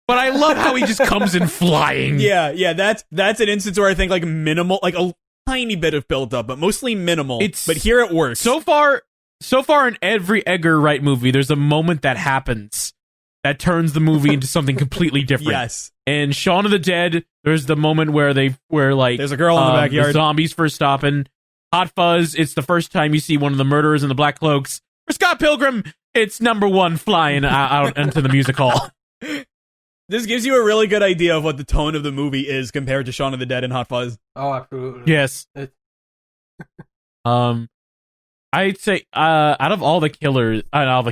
But I love how he just comes in flying. Yeah. That's an instance where I think like minimal, like a tiny bit of build up, but mostly minimal. But here it works. So far in every Edgar Wright movie, there's a moment that happens that turns the movie into something completely different. Yes. In Shaun of the Dead, there's the moment where there's a girl in the backyard. The zombies first stopping. Hot Fuzz, it's the first time you see one of the murderers in the black cloaks. For Scott Pilgrim, it's number one flying out into the music hall. This gives you a really good idea of what the tone of the movie is compared to Shaun of the Dead and Hot Fuzz. Oh, absolutely. Yes. I'd say out of all the killers, out of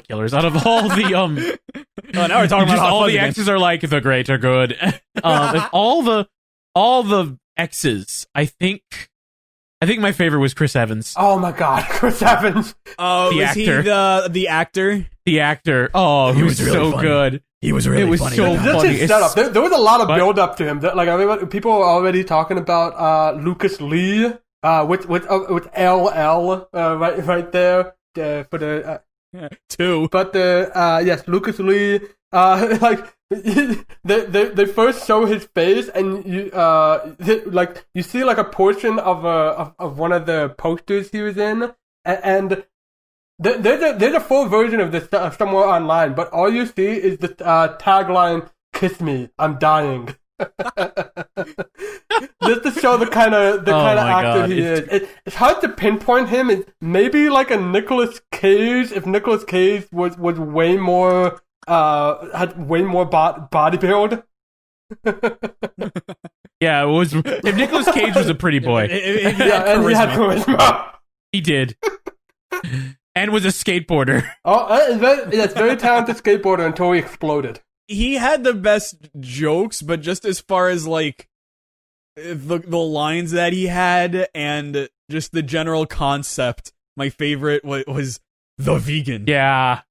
all the oh, now we're talking about Hot all Fuzz the again. exes are like the great or good. If all the exes, I think my favorite was Chris Evans. Oh my God, Chris Evans. Oh, was he the actor? The actor. Oh, he was really so funny. Good. He was really funny. So Just funny. his setup. There was a lot of build up to him. Like people are already talking about Lucas Lee with LL right there for the 2. But yes, Lucas Lee, like they first show his face, and you see like a portion of one of the posters he was in, and there's a full version of this somewhere online, but all you see is the tagline, "Kiss me, I'm dying." Just to show the kind of actor he is. It's hard to pinpoint him. It's maybe like a Nicolas Cage, if Nicolas Cage was way more had way more body build. Yeah, it was. If Nicolas Cage was a pretty boy, And he had charisma. he did, and was a skateboarder. Oh, that's very talented skateboarder until he exploded. He had the best jokes, but just as far as like the lines that he had and just the general concept, my favorite was the vegan. Yeah,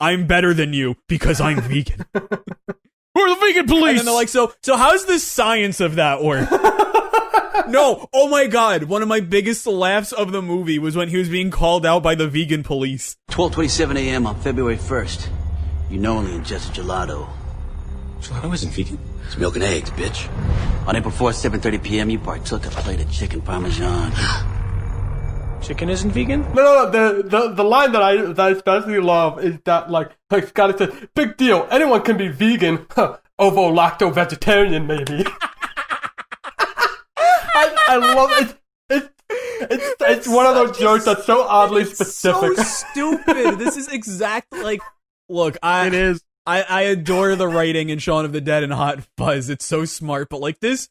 I'm better than you because I'm vegan. we're the vegan police. And then they're like, so how's the science of that work? No, oh my god, one of my biggest laughs of the movie was when he was being called out by the vegan police. 12:27 a.m. on February 1st. You knowingly ingested gelato. Gelato isn't vegan. It's milk and eggs, bitch. On April 4th, 7:30 p.m., you partook a plate of chicken parmesan. Chicken isn't vegan? No. The line that I especially love is that like Scott said, "Big deal. Anyone can be vegan. Ovo-lacto vegetarian, maybe." I love it. It's one of those jokes that's so oddly specific. So stupid. This is exactly like. Look, it is. I adore the writing in Shaun of the Dead and Hot Fuzz. It's so smart, but like this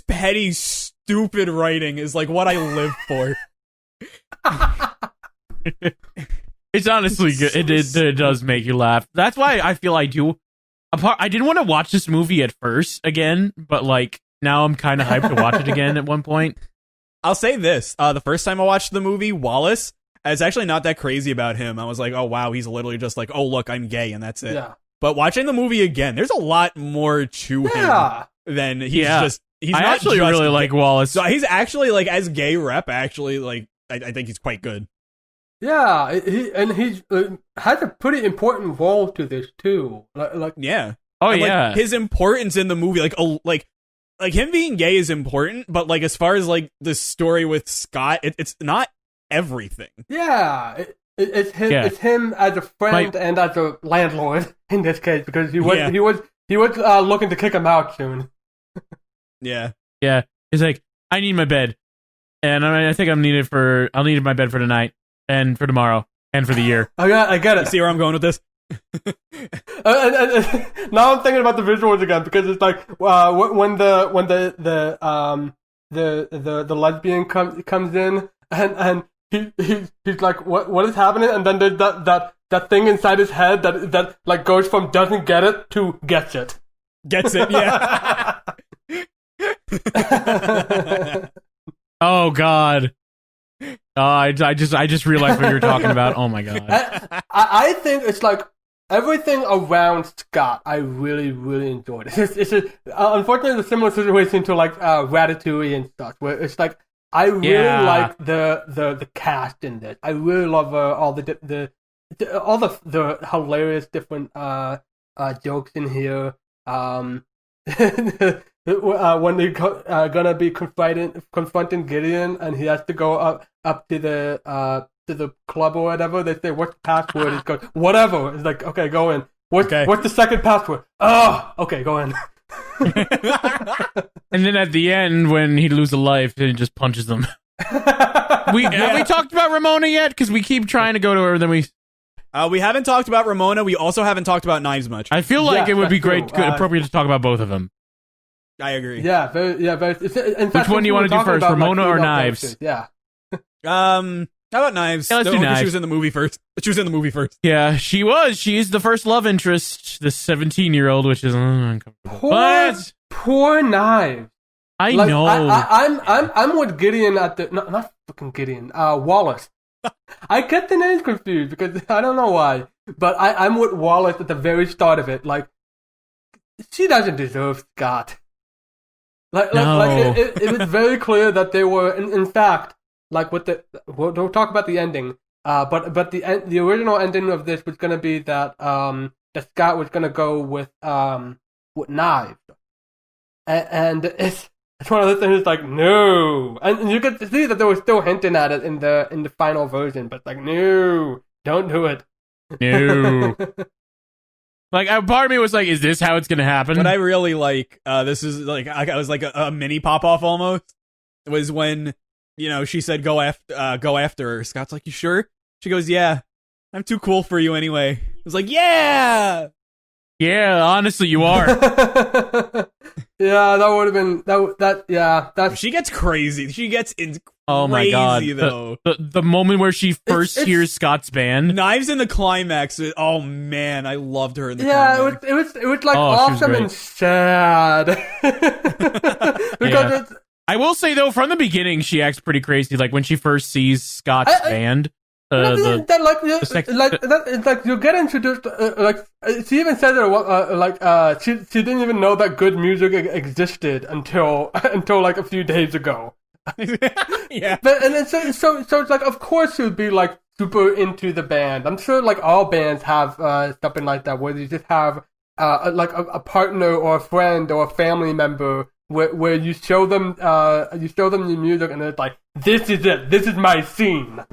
petty, stupid writing is like what I live for. It's honestly good. It does make you laugh. That's why I feel I do. I didn't want to watch this movie at first again, but like now I'm kind of hyped to watch it again at one point. I'll say this: the first time I watched the movie, Wallace. I was actually not that crazy about him. I was like, oh wow, he's literally just like, oh look, I'm gay, and that's it. Yeah. But watching the movie again, there's a lot more to him than he's just. He's I not actually just really like Wallace. So he's actually like as gay rep. Actually, like I think he's quite good. Yeah, he's has a pretty important role to this too. Like yeah. Oh and, yeah. like, his importance in the movie, like him being gay is important, but like as far as like the story with Scott, it's not everything. Yeah, it's him as a friend and as a landlord in this case, because he was looking to kick him out soon. Yeah. He's like, I need my bed, and I think I'll need my bed for tonight and for tomorrow and for the year. I get it. You see where I'm going with this? and now I'm thinking about the visuals again, because it's like when the lesbian comes in and he's like, what is happening? And then there's that thing inside his head that like goes from doesn't get it to gets it. Gets it, yeah. Oh God. I just realized what you were talking about. Oh my God. I think it's like everything around Scott I really, really enjoyed. It's unfortunately a similar situation to like Ratatouille and stuff, where it's like I really like the cast in this. I really love all the hilarious different jokes in here. When they're gonna be confronting Gideon, and he has to go up to the club or whatever. They say, "What's the password?" He goes, "Whatever." It's like, "Okay, go in." What's the second password? Oh, okay, go in. And then at the end, when he loses a life, he just punches them. Have we talked about Ramona yet? Because we keep trying to go to her, then we haven't talked about Ramona. We also haven't talked about Knives much. I feel like it would be appropriate to talk about both of them. I agree. Yeah, very. In fact, which one do you want to do first, Ramona or Knives? Yeah. How about Knives? Yeah, let's do Knives. She was in the movie first. Yeah, she was. She's the first love interest, the 17-year-old, which is uncomfortable. Poor Knives. I know. I'm with Gideon at the not fucking Gideon. Wallace. I get the names confused because I don't know why, but I'm with Wallace at the very start of it. Like, she doesn't deserve Scott. It was very clear that they were, in fact, like with don't talk about the ending. But the original ending of this was gonna be that that Scott was gonna go with knives, and it's one of those things like no, and you could see that they were still hinting at it in the final version, but like no, don't do it. No. Like, part of me was like, is this how it's gonna happen? What I really like, this is like, I was like a mini pop-off almost, was when, she said go after her. Scott's like, you sure? She goes, yeah, I'm too cool for you anyway. I was like, yeah! Yeah, honestly, you are. Yeah, that would have been that's she gets crazy. She gets crazy, oh my god, though. The moment where she first hears Scott's band, Knives in the climax. Oh man, I loved her in the climax. it was like awesome and sad. Because I will say though, from the beginning, she acts pretty crazy. Like when she first sees Scott's band. It's like you get introduced. She even said that she didn't even know that good music existed until like a few days ago. Yeah, so it's like of course she would be like super into the band. I'm sure like all bands have something like that where you just have like a partner or a friend or a family member where you show them your music and it's like this is it, this is my scene.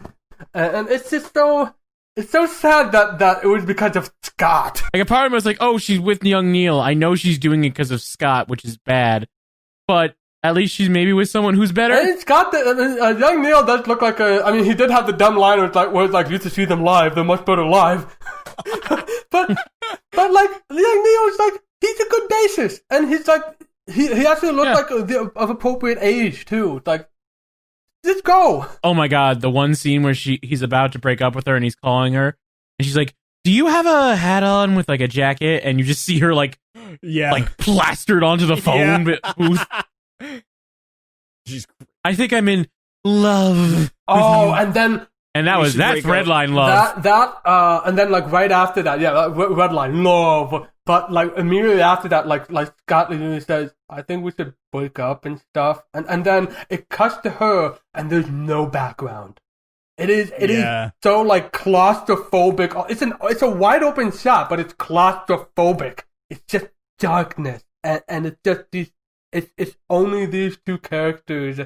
And it's just so sad that it was because of Scott. Like a part of me was like, oh, she's with young Neil. I know she's doing it because of Scott, which is bad. But at least she's maybe with someone who's better. And Scott, young Neil does look like he did have the dumb line where it's like used to see them live. They're much better live. but like young Neil is like he's a good bassist, and he's like he actually looked like of appropriate age too. It's like. Just go. Oh my god, the one scene where he's about to break up with her and he's calling her and she's like, do you have a hat on with like a jacket? And you just see her like plastered onto the phone booth. I think I'm in love. Oh, and then and that's Redline love. And then like right after that, Redline love. But like immediately after that, like Scott literally says, I think we should break up and stuff. And then it cuts to her and there's no background. It is so like claustrophobic. It's a wide open shot, but it's claustrophobic. It's just darkness. And it's just it's only these two characters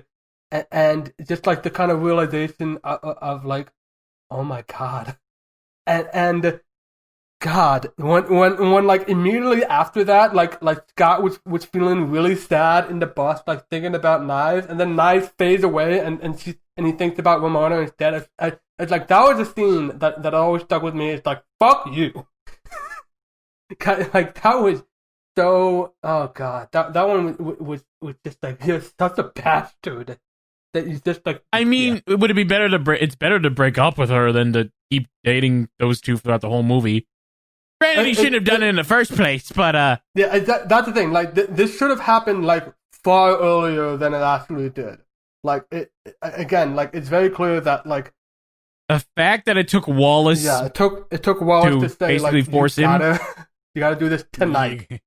and just like the kind of realization of like, oh my god. And God, when like immediately after that, like Scott was feeling really sad in the bus, like thinking about Knives, and then Knives fades away, and he thinks about Ramona instead. It's like that was a scene that always stuck with me. It's like fuck you, like that was so. Oh God, that one was just like he was such a bastard that he's just like. I mean, would it be better to break? It's better to break up with her than to keep dating those two throughout the whole movie. Granted, he shouldn't have done it in the first place, but that's the thing. Like this should have happened like far earlier than it actually did. Like again, like it's very clear that like the fact that it took Wallace, it took Wallace to say basically like force him. You gotta do this tonight.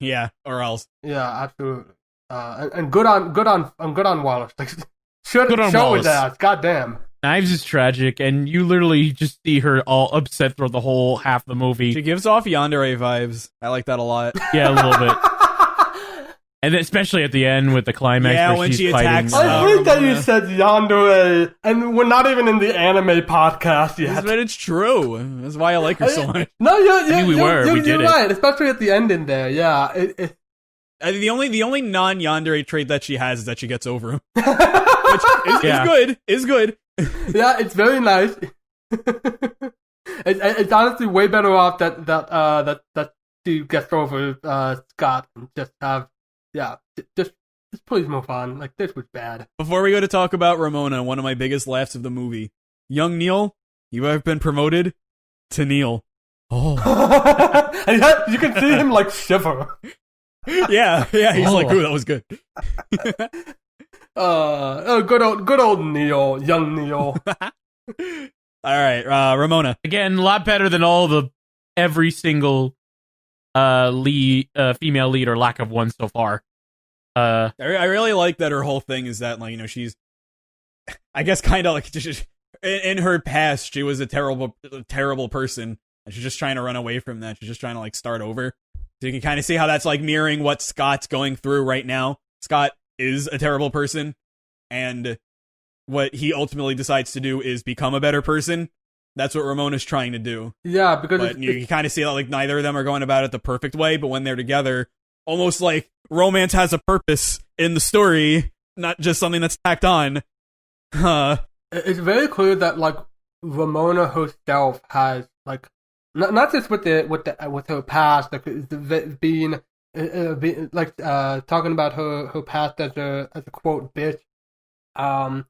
Yeah, or else. Yeah, absolutely. And good on Wallace. Like, show his ass. Goddamn. Knives is tragic, and you literally just see her all upset throughout the whole half of the movie. She gives off yandere vibes. I like that a lot. Yeah, a little bit. And then especially at the end with the climax where when she's she fighting. attacks. I hate that you said yandere, and we're not even in the anime podcast yet. But it's true. That's why I like her so much. No, we did you're it. right, especially at the end in there. Yeah, the only non-yandere trait that she has is that she gets over him, which is good. Yeah, it's very nice. It's honestly way better off that she gets over Scott and just have just please move on. Like this was bad. Before we go to talk about Ramona, one of my biggest laughs of the movie, young Neil, you have been promoted to Neil. Oh, and you can see him like shiver. Yeah, he's like, ooh, that was good. Good old Neil, young Neil. All right, Ramona. Again, a lot better than every single female lead or lack of one so far. I really like that her whole thing is that, like, she's, I guess, kind of like just in her past, she was a terrible person. And she's just trying to run away from that. She's just trying to like start over. So you can kind of see how that's like mirroring what Scott's going through right now. Scott is a terrible person, and what he ultimately decides to do is become a better person. That's what Ramona's trying to do. Yeah, because but you kind of see that like neither of them are going about it the perfect way, but when they're together, almost like romance has a purpose in the story, not just something that's tacked on. It's very clear that like Ramona herself has like not just with her past, like being like talking about her past as a quote bitch, and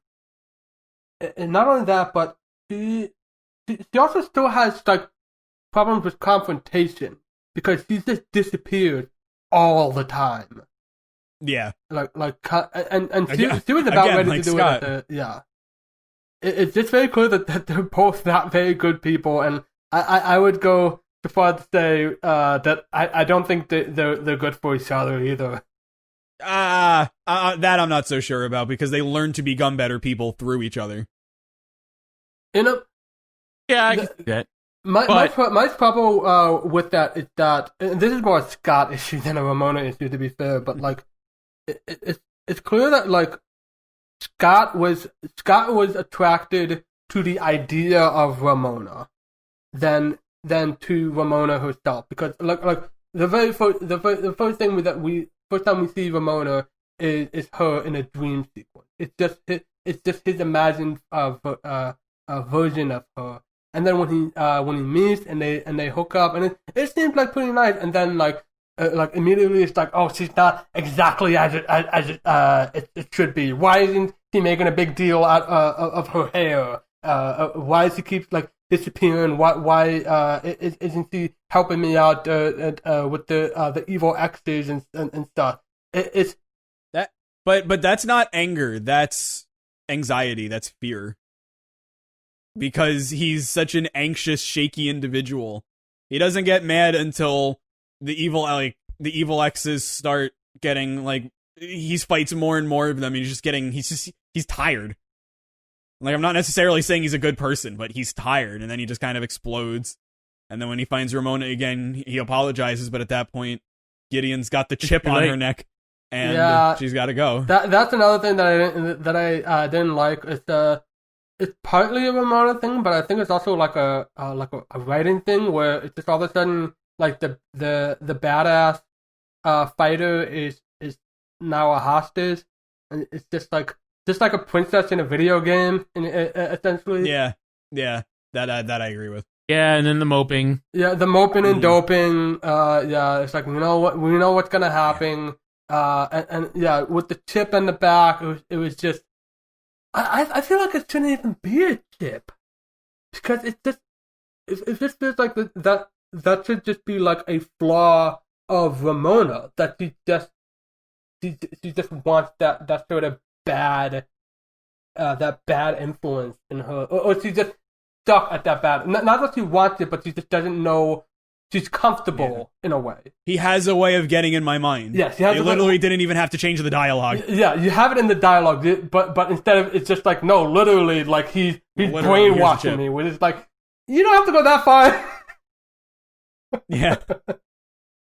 not only that, but she also still has like problems with confrontation because she just disappeared all the time. Yeah, and she was about again, ready like to do Scott. it. Yeah, it's just very clear that they're both not very good people, and I would go so far to say that I don't think they're good for each other either. That I'm not so sure about because they learn to become better people through each other. Yeah, I can see that. My problem with that is that, and this is more a Scott issue than a Ramona issue, to be fair, but like it's clear that like Scott was attracted to the idea of Ramona than to Ramona herself, because like the first time we see Ramona is her in a dream sequence. It's just his imagined version of her. And then when he meets and they hook up, and it seems like pretty nice, and then like immediately it's like, oh, she's not exactly as it should be. Why isn't she making a big deal out of her hair? Why does she keep like disappearing? Why isn't she helping me out with the evil exes and stuff? It's that, but that's not anger. That's anxiety. That's fear. Because he's such an anxious, shaky individual. He doesn't get mad until the evil exes start getting like he fights more and more of them. He's tired. Like, I'm not necessarily saying he's a good person, but he's tired, and then he just kind of explodes. And then when he finds Ramona again, he apologizes, but at that point, Gideon's got the chip on her neck, and she's got to go. That's another thing that I didn't like. It's partly a Ramona thing, but I think it's also like a writing thing where it's just all of a sudden like the badass fighter is now a hostage, and it's just like a princess in a video game, essentially. Yeah, that I agree with. Yeah, and then the moping. Yeah, the moping and doping. It's like we know what's gonna happen. And yeah, with the chip in the back, it was just. I feel like it shouldn't even be a chip, because it just feels like that should just be like a flaw of Ramona, that she just wants that sort of bad influence in her, or she's just stuck at that bad. Not that she wants it, but she just doesn't know. She's comfortable in a way. He has a way of getting in my mind. Yes, he literally didn't even have to change the dialogue. Yeah, you have it in the dialogue, but instead of it's just like, no, literally, like he's brainwashing me. Which is like, you don't have to go that far. Yeah.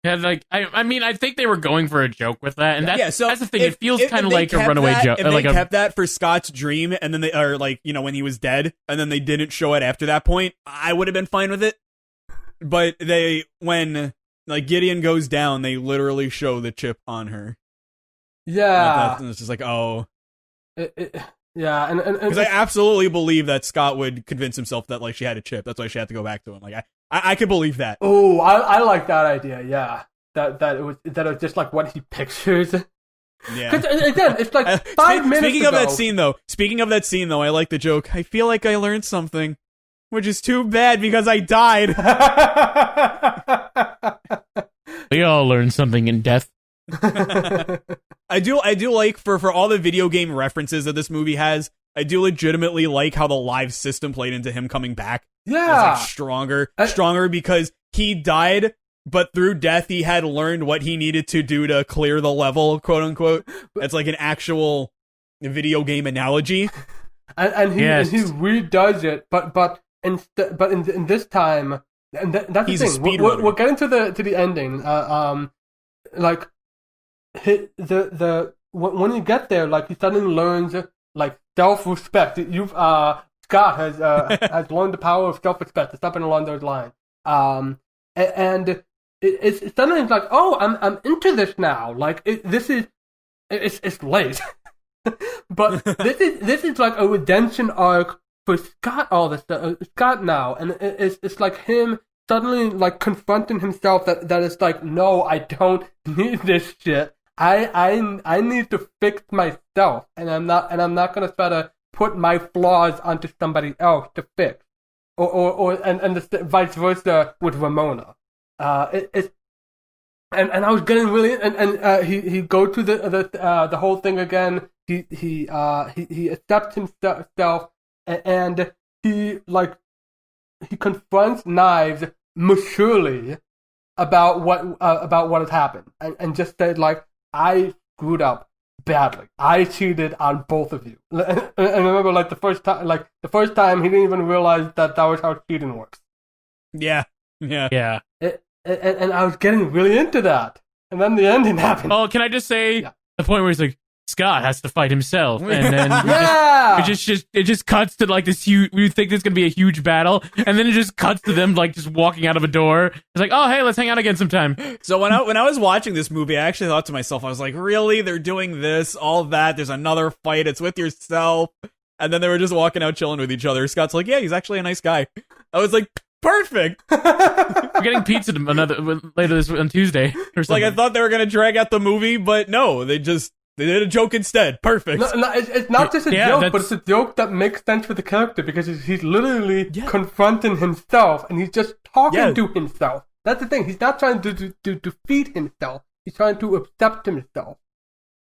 Yeah, like I mean, I think they were going for a joke with that, and that's the thing. It feels kind of like a kept runaway joke. If they kept that for Scott's dream, and then when he was dead, and then they didn't show it after that point, I would have been fine with it. But when Gideon goes down, they literally show the chip on her. Yeah, and it's just like, oh, yeah, and because I absolutely believe that Scott would convince himself that like she had a chip. That's why she had to go back to him. Like I could believe that. Oh, I like that idea. Yeah, that it was just like what he pictures. Yeah. Because again, it's like 5 minutes. Speaking of that scene though, I like the joke. I feel like I learned something. Which is too bad because I died. We all learn something in death. I do like for all the video game references that this movie has, I do legitimately like how the live system played into him coming back. Yeah. It's like stronger because he died, but through death he had learned what he needed to do to clear the level, quote unquote. It's like an actual video game analogy. and he redoes it, but in this time, and that's He's the a thing. speedrunner. We're getting to the ending. Like when you get there, like he suddenly learns like self-respect. Scott has learned the power of self-respect. It's something along those lines. And it's suddenly like, oh, I'm into this now. Like it's late, but this is like a redemption arc for Scott. All this Scott now, and it's like him suddenly like confronting himself that it's like, no, I don't need this shit. I need to fix myself, and I'm not gonna try to put my flaws onto somebody else to fix, and vice versa with Ramona. And I was getting really and he goes through the whole thing again. He accepts himself, and he confronts Knives maturely about what has happened, and just said like, I screwed up badly. I cheated on both of you. And remember, like the first time he didn't even realize that was how cheating works. Yeah. And I was getting really into that, and then the ending happened. Oh, can I just say the point where he's like, Scott has to fight himself, and then it just cuts to like this huge. We think there's gonna be a huge battle, and then it just cuts to them like just walking out of a door. It's like, oh hey, let's hang out again sometime. So when I was watching this movie, I actually thought to myself, I was like, really? They're doing this, all that? There's another fight. It's with yourself, and then they were just walking out chilling with each other. Scott's like, yeah, he's actually a nice guy. I was like, perfect. We're getting pizza later this on Tuesday or something. Like I thought they were gonna drag out the movie, but no, they did a joke instead. Perfect. No, it's not just a joke, but it's a joke that makes sense for the character because he's literally confronting himself and he's just talking to himself. That's the thing. He's not trying to defeat himself. He's trying to accept himself.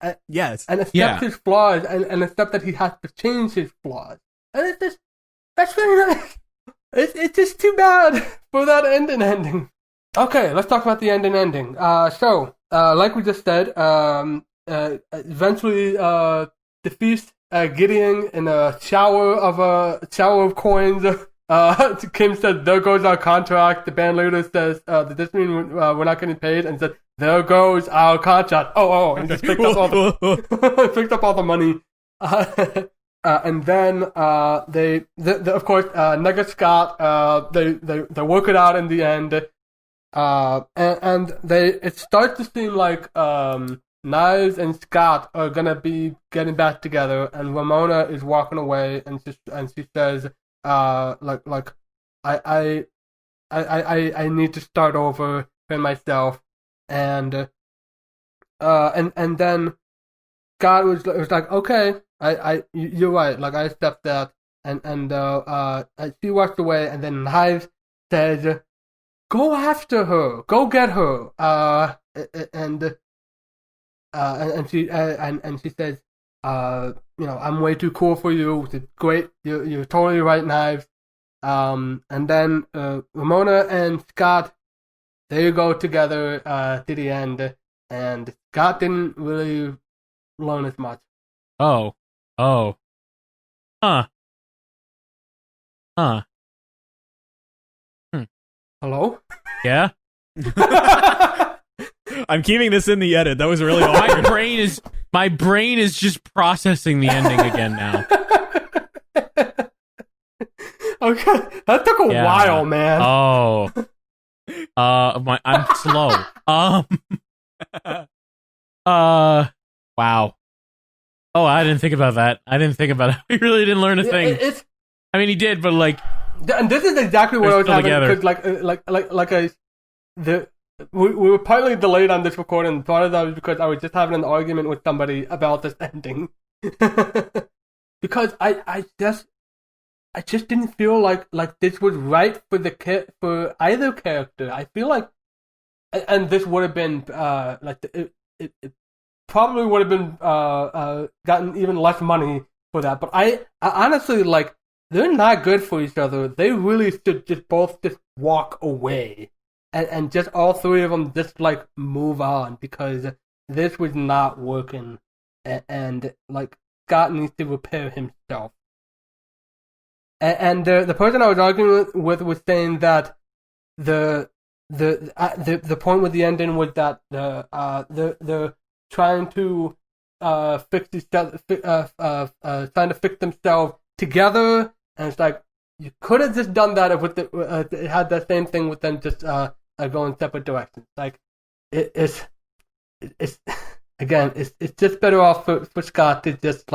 And accept his flaws and accept that he has to change his flaws. And that's really nice. It's just too bad for that ending. Okay, let's talk about the ending. So, like we just said, eventually defeats Gideon in a shower of coins. Kim said, "There goes our contract." The band leader says, "Does this mean we're not getting paid?" And said, "There goes our contract." Oh, and just picked up all the money. And then they of course Nugget Scott they work it out in the end, and it starts to seem like Knives and Scott are gonna be getting back together, and Ramona is walking away, and she says like I need to start over for myself, and then Scott was like, okay, you're right, like I accept that, and she walked away, and then Knives says, go after her, go get her, and she says, I'm way too cool for you. It's great, you're totally right, Knives. And then Ramona and Scott, they go together to the end, and Scott didn't really learn as much. Huh. Hello? Yeah? I'm keeping this in the edit. That was really awkward. My brain is just processing the ending again now. Okay, that took a while, man. Oh. I'm slow. Wow. Oh, I didn't think about that. He really didn't learn a thing. I mean, he did, but like. And this is exactly what I was having, because we were partly delayed on this recording. Part of that was because I was just having an argument with somebody about this ending, because I just didn't feel like this was right for either character. I feel like, and this would have been it probably would have been gotten even less money for that. But I honestly, like, they're not good for each other. They really should just both walk away, and just all three of them just like move on, because this was not working, and like Scott needs to repair himself. And the person I was arguing with was saying that the point with the ending was that the trying to fix themselves together, and it's like you could have just done that with it had that same thing with them just going separate directions. Like it's again, it's just better off for Scott to just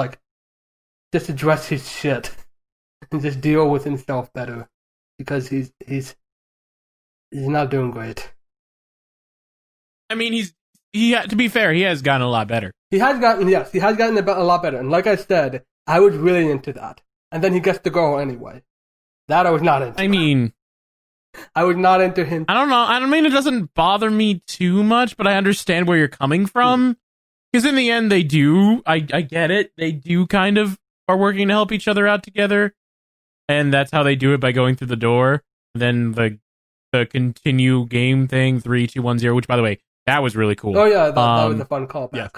address his shit and just deal with himself better, because he's not doing great. I mean, to be fair, he has gotten a lot better. He has gotten a lot better, and like I said, I was really into that. And then he gets the girl anyway. That I was not into. I mean, I was not into him. I don't know. I don't mean, it doesn't bother me too much, but I understand where you're coming from. Because in the end, they do. I get it. They do kind of are working to help each other out together, and that's how they do it, by going through the door. Then the continue game thing, 3, 2, 1, 0. Which, by the way, that was really cool. Oh yeah, that was a fun callback. Yeah.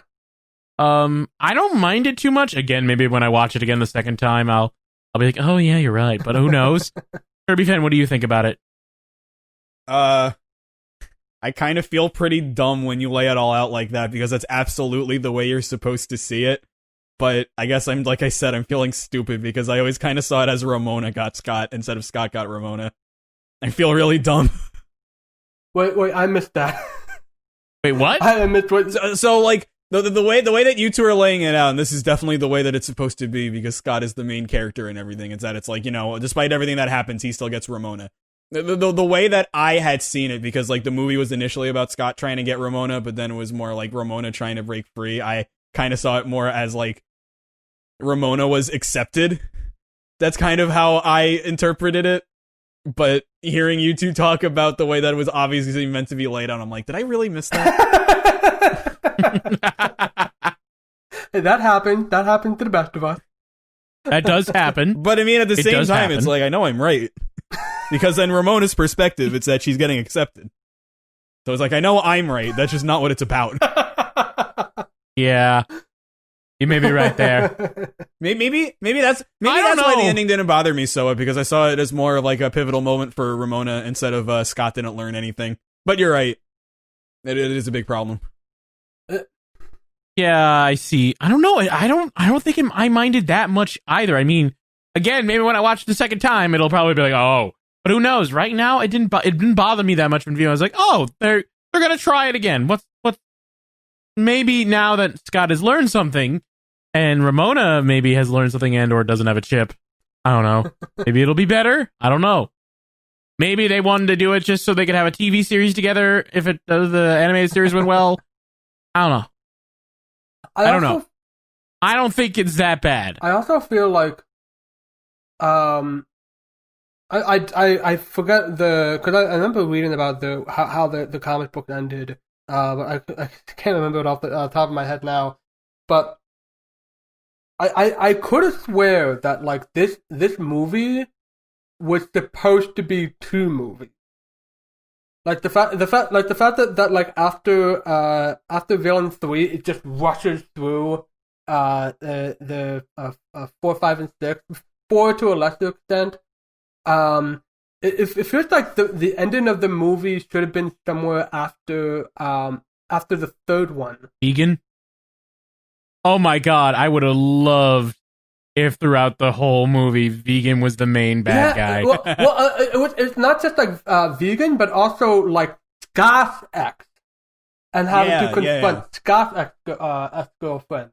I don't mind it too much. Again, maybe when I watch it again the second time, I'll be like, oh yeah, you're right. But who knows? KirbyFan, what do you think about it? I kind of feel pretty dumb when you lay it all out like that, because that's absolutely the way you're supposed to see it. But I guess I'm feeling stupid because I always kind of saw it as Ramona got Scott instead of Scott got Ramona. I feel really dumb. Wait, I missed that. Wait, what? I missed what? So like, the way that you two are laying it out, and this is definitely the way that it's supposed to be, because Scott is the main character and everything, is that it's like, despite everything that happens, he still gets Ramona. The way that I had seen it, because like the movie was initially about Scott trying to get Ramona, but then it was more like Ramona trying to break free, I kind of saw it more as like Ramona was accepted. That's kind of how I interpreted it. But hearing you two talk about the way that it was obviously meant to be laid out, I'm like, did I really miss that? Hey, that happened. That happened to the best of us. That does happen. But I mean, at the same time, happen. It's like, I know I'm right. Because in Ramona's perspective, it's that she's getting accepted. So it's like, I know I'm right. That's just not what it's about. Yeah. You may be right there. Maybe that's why the ending didn't bother me so, because I saw it as more of like a pivotal moment for Ramona instead of Scott didn't learn anything. But you're right. It is a big problem. Yeah, I see. I don't know. I don't think I minded that much either. I mean, again, maybe when I watch it the second time, it'll probably be like, oh, but who knows? Right now, it didn't bother me that much when viewing. I was like, oh, they're gonna try it again. What's maybe now that Scott has learned something, and Ramona maybe has learned something and or doesn't have a chip. I don't know. Maybe it'll be better. I don't know. Maybe they wanted to do it just so they could have a TV series together if the animated series went well. I don't know. I don't know. I don't think it's that bad. I also feel like, I forget because I remember reading about how the comic book ended, but I can't remember it off the top of my head now. But I could have swear that like this movie was supposed to be 2 movies. Like the fact that like after Villain 3, it just rushes through the 4, 5, and 6, 4 to a lesser extent. It feels like the ending of the movie should have been somewhere after the 3rd one. Vegan? Oh my god, I would have loved if throughout the whole movie Vegan was the main bad guy. It's not just like Vegan, but also like Scott's ex, and having to confront Scott's ex-girlfriend.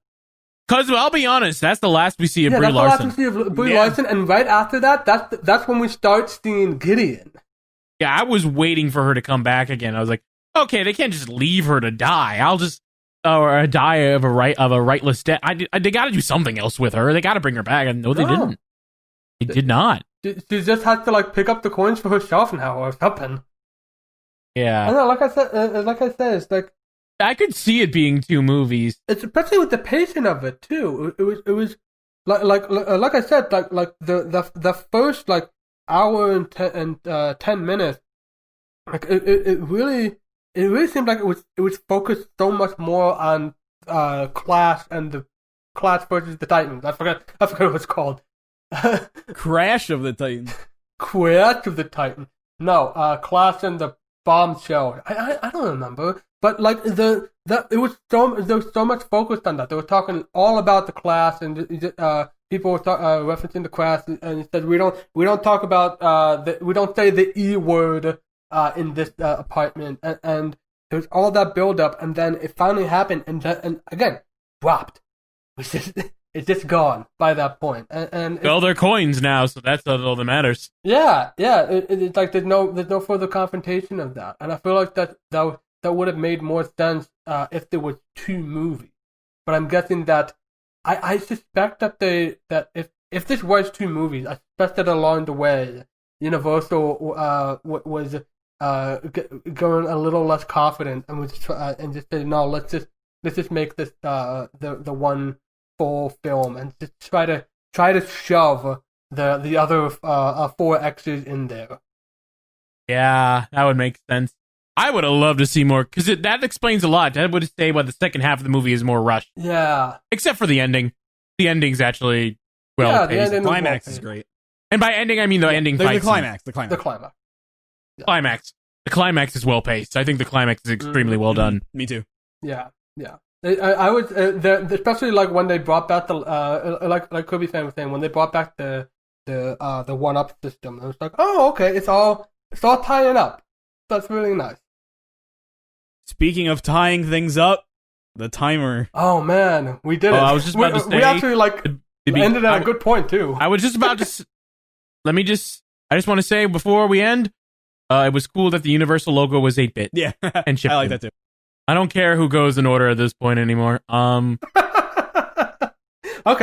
Because I'll be honest, that's the last we see of Brie Larson. Larson. That's the last we see of Brie Larson, and right after that, that's when we start seeing Gideon. Yeah, I was waiting for her to come back again. I was like, okay, they can't just leave her to die. Or die of a rightless death. They got to do something else with her. They got to bring her back. And no, they didn't. They did not. She just has to like pick up the coins for herself now or something. Yeah. I know. Like I said, it's like I could see it being 2 movies. It's especially with the pacing of it too. It was like I said, like the first like hour and 10 minutes, like it really seemed like it was focused so much more on Clash and the Clash versus the Titans. I forgot what it's called. Crash of the Titan. Crash of the Titan. No, Clash and the Bombshell. I don't remember, but like there was so much focused on that. They were talking all about the Clash, and people were referencing the Clash, and it said we don't talk about we don't say the E word in this apartment, and there was all that build up, and then it finally happened, and again dropped. It's just gone by that point, and well, they're coins now, so that's all that matters. Yeah. It's like there's no further confrontation of that, and I feel like that would have made more sense if there was 2 movies. But I'm guessing that I suspect that if this was 2 movies, I suspect that along the way, Universal was going a little less confident and was just said, no, let's just make this the one full film and just try to shove the other 4 X's in there. Yeah, that would make sense. I would have loved to see more, because that explains a lot. That would say why the second half of the movie is more rushed. Yeah. Except for the ending. The ending's actually well paced. The climax is great. And by ending, I mean the ending fight. The climax. The climax. Yeah. Climax. The climax is well paced. I think the climax is extremely well done. Me too. Yeah. I would, especially like when they brought back the like KirbyFan was saying, when they brought back the 1-up system, I was like, oh, okay, it's all tying up. That's really nice. Speaking of tying things up, the timer. Oh man, we did it. I was just about to say, we actually ended at a good point too. I was just about to. I just want to say before we end, it was cool that the Universal logo was 8-bit. Yeah, and I like that too. I don't care who goes in order at this point anymore. Okay,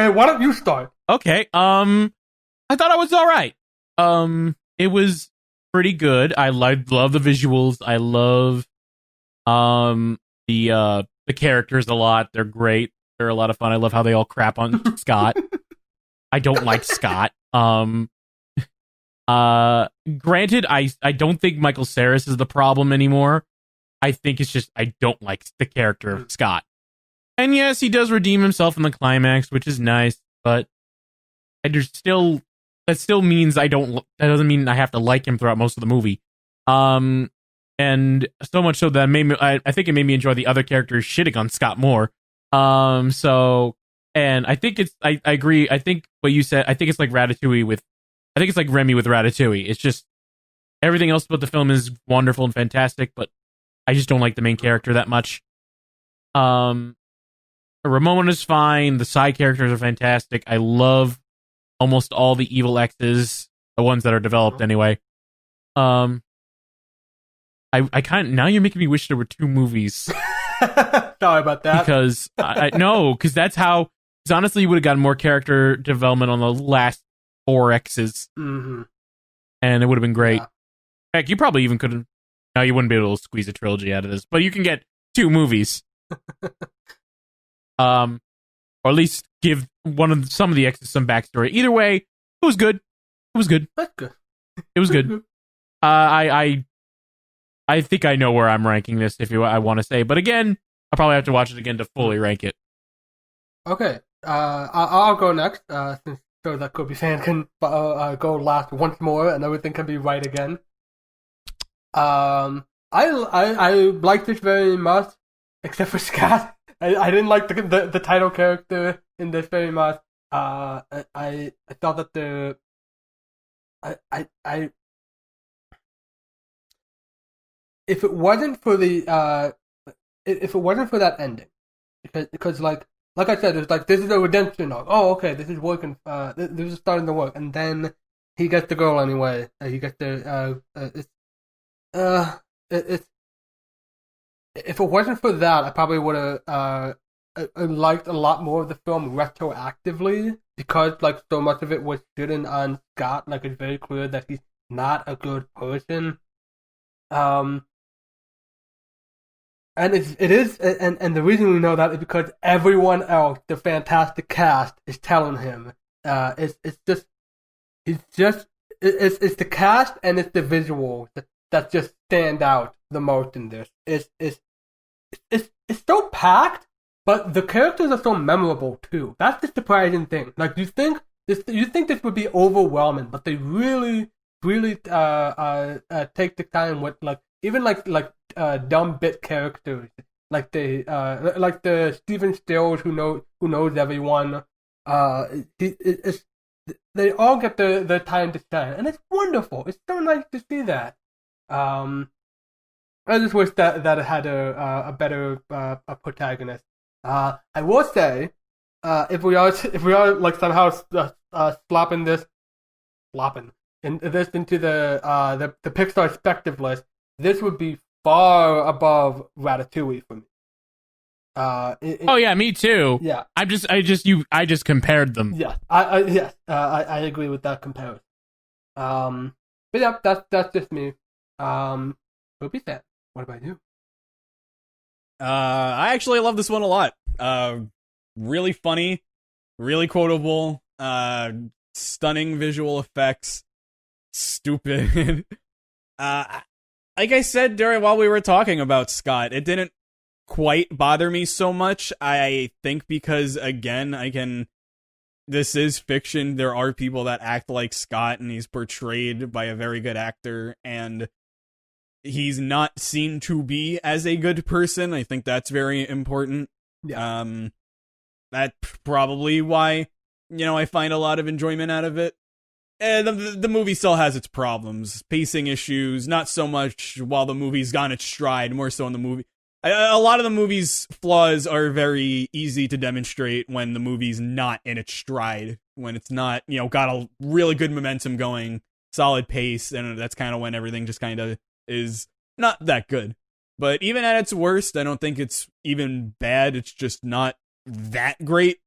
why don't you start? Okay. I thought I was all right. It was pretty good. I love the visuals. I love the characters a lot. They're great. They're a lot of fun. I love how they all crap on Scott. I don't like Scott. Granted, I don't think Michael Cera is the problem anymore. I think it's just I don't like the character of Scott. And yes, he does redeem himself in the climax, which is nice, but that still means that doesn't mean I have to like him throughout most of the movie. And so much so that I think it made me enjoy the other characters shitting on Scott more. And I think I agree. I think what you said, I think it's like Remy with Ratatouille. It's just everything else about the film is wonderful and fantastic, but I just don't like the main character that much. Ramon is fine. The side characters are fantastic. I love almost all the evil X's, the ones that are developed anyway. I kind of, now you're making me wish there were 2 movies. Sorry about that. Because because that's how. Because honestly, you would have gotten more character development on the last 4 X's, and it would have been great. Yeah. Heck, you probably even could have. No, you wouldn't be able to squeeze a trilogy out of this, but you can get 2 movies. Or at least give some of the X's some backstory. Either way, it was good. That's good. It was good. I think I know where I'm ranking this. I want to say, but again, I'll probably have to watch it again to fully rank it. Okay, I'll go next since so that KirbyFan can go last once more, and everything can be right again. I liked this very much, except for Scott. I didn't like the title character in this very much. I thought that if it wasn't for that ending, because like I said, it's like this is a redemption arc. Oh, okay, this is working. This is starting to work, and then he gets the girl anyway. He gets the if it wasn't for that, I probably would have liked a lot more of the film retroactively, because like so much of it was shitting on Scott. Like it's very clear that he's not a good person. And and the reason we know that is because everyone else, the fantastic cast, is telling him. It's the cast and it's the visuals that just stand out the most in this. It's so packed, but the characters are so memorable too. That's the surprising thing. Like, you think You think this would be overwhelming, but they really take the time with even dumb bit characters like the Stephen Stills who knows everyone. They all get the time to shine, and it's wonderful. It's so nice to see that. I just wish that it had a better protagonist. I will say, if we are somehow slopping this into the Pixar Spective list, this would be far above Ratatouille for me. Yeah, me too. Yeah, I just compared them. Yeah, I agree with that comparison. But yeah, that's just me. Hope you said. What about you? I actually love this one a lot. Really funny, really quotable, stunning visual effects, stupid. Like I said while we were talking about Scott, it didn't quite bother me so much. I think because, again, this is fiction. There are people that act like Scott, and he's portrayed by a very good actor, and he's not seen to be as a good person. I think that's very important. Yeah. That's probably why, I find a lot of enjoyment out of it. The movie still has its problems. Pacing issues, not so much while the movie's gone its stride, more so in the movie. A lot of the movie's flaws are very easy to demonstrate when the movie's not in its stride, when it's not, got a really good momentum going, solid pace, and that's kind of when everything just kind of is not that good. But even at its worst, I don't think it's even bad. It's just not that great.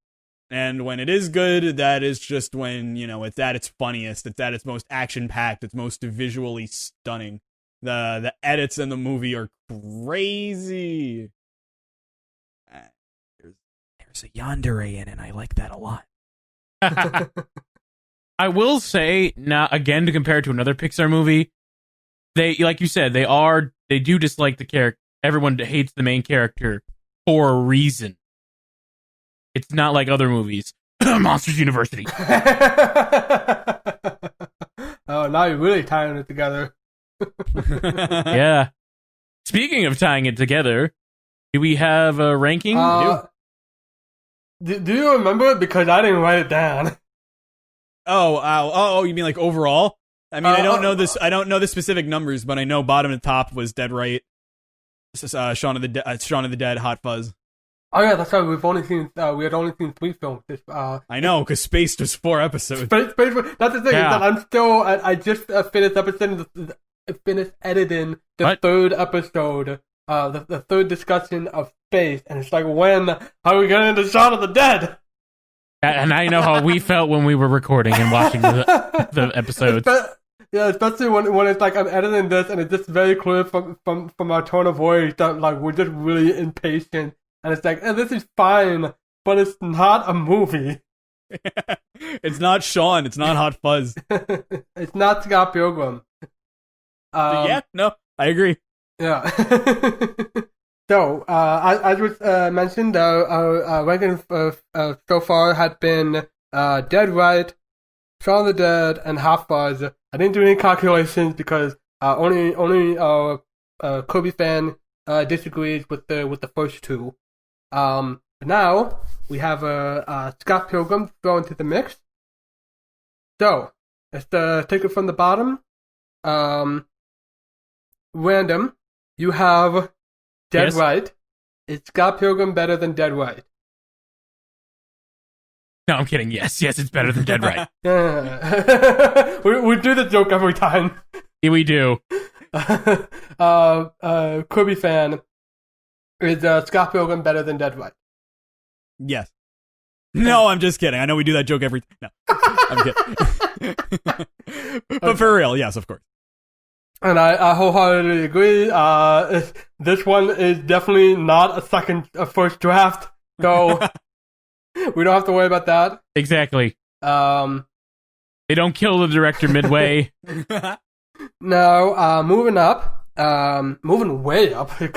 And when it is good, that is just when, it's at its funniest, it's at its most action-packed, it's most visually stunning. The edits in the movie are crazy. There's a yandere in it, I like that a lot. I will say, now again, to compare it to another Pixar movie, they, like you said, they do dislike the character. Everyone hates the main character for a reason. It's not like other movies. Monsters University. Oh, now you're really tying it together. Yeah. Speaking of tying it together, do we have a ranking? Do you remember it? Because I didn't write it down. Oh, you mean like overall? I mean, I don't know this. I don't know the specific numbers, but I know bottom to top was Dead Right, Shaun of the Dead, Hot Fuzz. Oh yeah, that's right. We had only seen 3 films. I know, because Spaced was 4 episodes. Space, that's the thing. Yeah. Is that I just finished editing the third episode, the third discussion of Space, and it's like, when are we getting into Shaun of the Dead? And I know how we felt when we were recording and watching the episodes. Yeah, especially when it's like I'm editing this, and it's just very clear from our tone of voice that like we're just really impatient. And it's like, this is fine, but it's not a movie. It's not Sean. It's not Hot Fuzz. It's not Scott Pilgrim. I agree. Yeah. So, as was mentioned, our ranking so far had been Dead Right, Shaun of the Dead, and Hot Fuzz. I didn't do any calculations because only Kirby fan disagrees with the first 2. Now we have Scott Pilgrim thrown into the mix. So let's take it from the bottom. Random, you have Dead Right. Is Scott Pilgrim better than Dead Right? No, I'm kidding. Yes, it's better than Dead Right. we do the joke every time. Yeah, we do. Kirby fan, is Scott Pilgrim better than Dead Right? Yes. No, I'm just kidding. I know we do that joke every... No, I'm kidding. But for real, yes, of course. And I wholeheartedly agree. This one is definitely not a first draft, so we don't have to worry about that. Exactly. They don't kill the director midway. Now, moving up, moving way up, the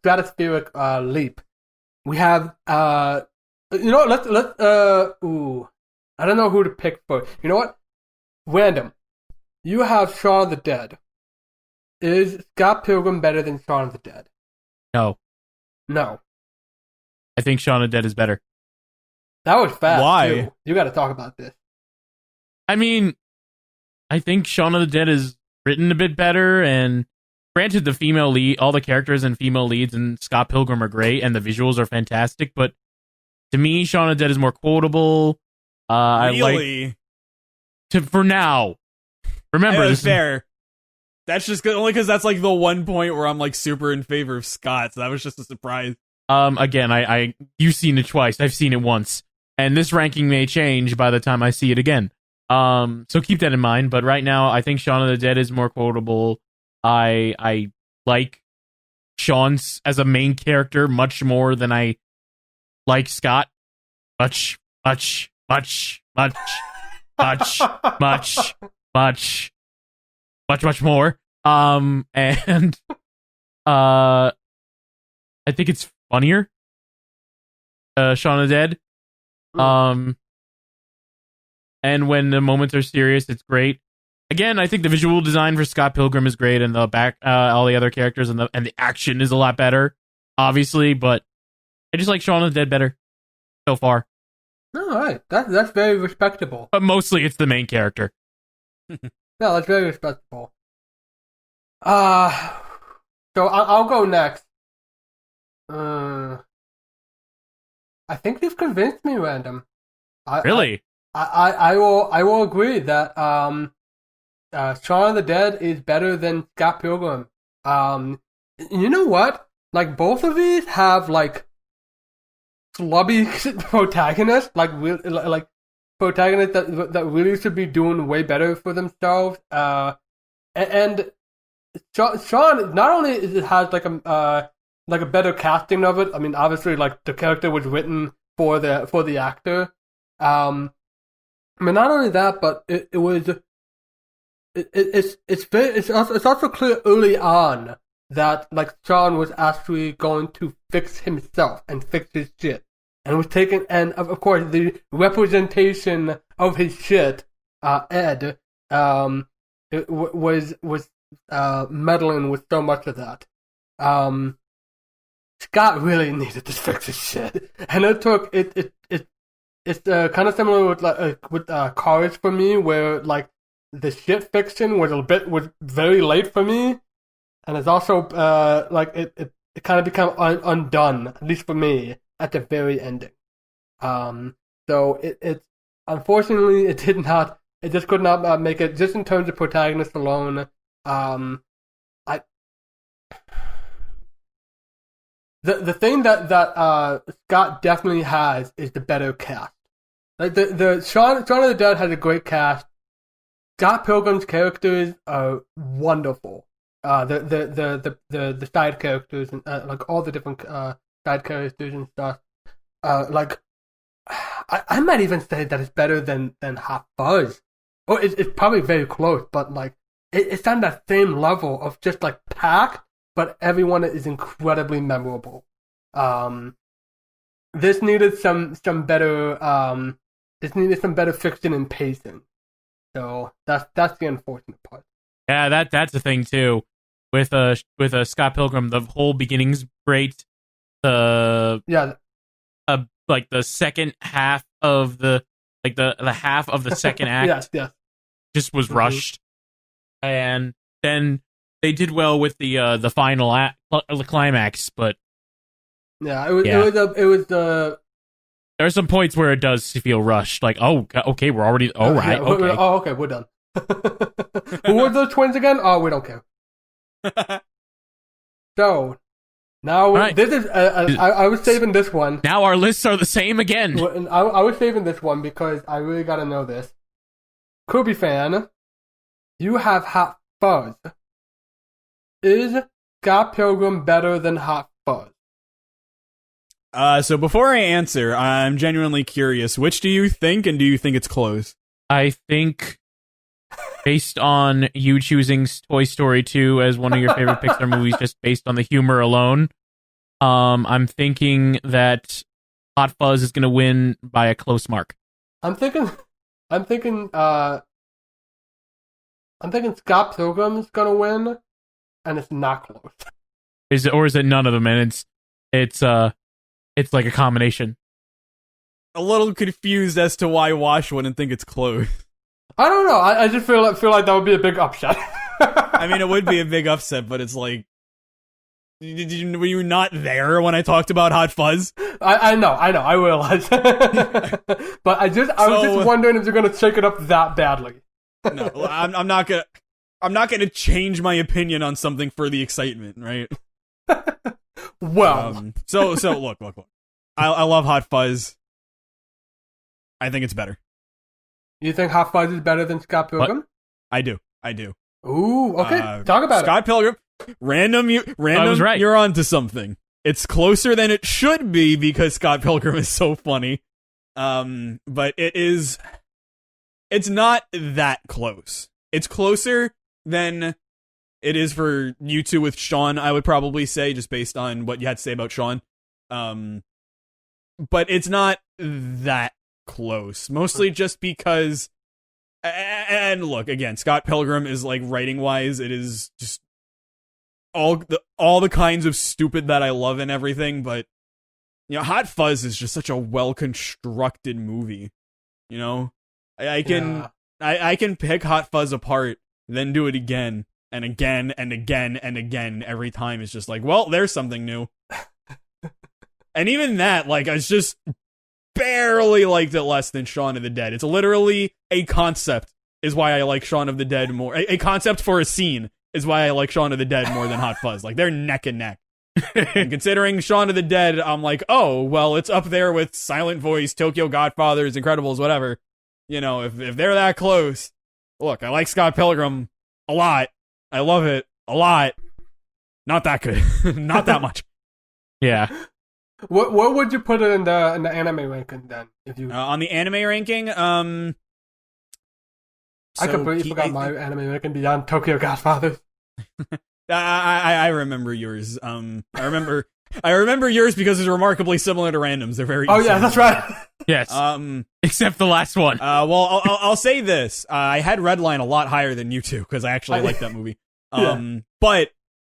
stratospheric leap. We have You know what? Ooh, I don't know who to pick for. You know what? Random. You have Shaun of the Dead. Is Scott Pilgrim better than Shaun of the Dead? No. No. I think Shaun of the Dead is better. That was fast. Why? Too. You got to talk about this. I mean, I think Shaun of the Dead is written a bit better, and granted, the female lead, all the characters and female leads in Scott Pilgrim are great, and the visuals are fantastic. But to me, Shaun of the Dead is more quotable. Really? For now. Remember, Hey, this fair. That's just only because that's like the one point where I'm like super in favor of Scott. So that was just a surprise. Again, you've seen it twice. I've seen it once, and this ranking may change by the time I see it again. So keep that in mind. But right now, I think Shaun of the Dead is more quotable. I like Shaun's as a main character much more than I like Scott. Much more. And I think it's funnier. Shaun of the Dead. And when the moments are serious, it's great. Again, I think the visual design for Scott Pilgrim is great, and all the other characters and the action is a lot better, obviously. But I just like Shaun of the Dead better so far. All right, that's very respectable. But mostly, it's the main character. No, that's very respectable. So I'll go next. I think you've convinced me, Random. Really? I will agree that Shaun of the Dead is better than Scott Pilgrim. You know what? Like, both of these have like slubby protagonists, like protagonists that really should be doing way better for themselves. And Shaun not only has like a better casting of it. I mean, obviously, like, the character was written for the actor. I mean, not only that, but it's also clear early on that, like, Shaun was actually going to fix himself and fix his shit, and was taking, and of course the representation of his shit, Ed, was meddling with so much of that. Scott really needed to fix his shit, and it took it's kind of similar with Cars for me, where like the shit fiction was very late for me, and it's also like it kind of became undone, at least for me, at the very ending. So it unfortunately it just could not make it, just in terms of protagonist alone. The thing that Scott definitely has is the better cast. Like the Shaun of the Dead has a great cast. Scott Pilgrim's characters are wonderful. The side characters and like all the different side characters and stuff. Like I might even say that it's better than Hot Fuzz. Or it's probably very close, but like it's on that same level of just like packed, but everyone is incredibly memorable. This needed some better fiction and pacing. So that's the unfortunate part. Yeah, that's the thing too. With Scott Pilgrim, the whole beginning's great. Like the second half of the half of the second act just was rushed, and then they did well with the final act, the climax, but it was there are some points where it does feel rushed. Like, oh, okay, we're already. Oh, right, okay. Okay, we're done. Who were those twins again? Oh, we don't care. So now right. This is. I was saving this one. Now our lists are the same again. I was saving this one because I really got to know this. Kirby fan, you have Hot Fuzz. Is Scott Pilgrim better than Hot Fuzz? So before I answer, I'm genuinely curious. Which do you think, and do you think it's close? I think, based on you choosing Toy Story 2 as one of your favorite Pixar movies, just based on the humor alone, I'm thinking that Hot Fuzz is going to win by a close mark. I'm thinking Scott Pilgrim's gonna win, and it's not close. Is it none of them? And it's like a combination. A little confused as to why Wash wouldn't think it's close. I don't know. I just feel like that would be a big upset. I mean, it would be a big upset, but it's like, were you not there when I talked about Hot Fuzz? I know, I realize. But I was just wondering if you're gonna shake it up that badly. No, I'm not gonna change my opinion on something for the excitement, right? Well, so look. I love Hot Fuzz. I think it's better. You think Hot Fuzz is better than Scott Pilgrim? What? I do. Ooh, okay. Talk about Scott Pilgrim. Random. I was right. You're on to something. It's closer than it should be because Scott Pilgrim is so funny. But it's not that close. It's closer than it is for you two with Sean, I would probably say, just based on what you had to say about Sean. But it's not that close. Mostly just because, and look, again, Scott Pilgrim is like writing-wise, it is just all the kinds of stupid that I love and everything, but Hot Fuzz is just such a well-constructed movie. I can pick Hot Fuzz apart, then do it again and again and again and again. Every time it's just like, well, there's something new. And even that, like, I just barely liked it less than Shaun of the Dead. It's literally a concept is why I like Shaun of the Dead more. A concept for a scene is why I like Shaun of the Dead more than Hot Fuzz. Like, they're neck and neck. And considering Shaun of the Dead, I'm like, oh, well, it's up there with Silent Voice, Tokyo Godfathers, Incredibles, whatever. If they're that close, look, I like Scott Pilgrim a lot. I love it a lot. Not that good. Not that much. Yeah. What would you put it in the anime ranking then? If you on the anime ranking, I completely forgot my anime ranking beyond Tokyo Godfathers. I remember yours. I remember yours because it's remarkably similar to Random's. They're very. Oh yeah, that's right. Yes. Except the last one. Well, I'll say this. I had Redline a lot higher than you two because I actually like that movie. But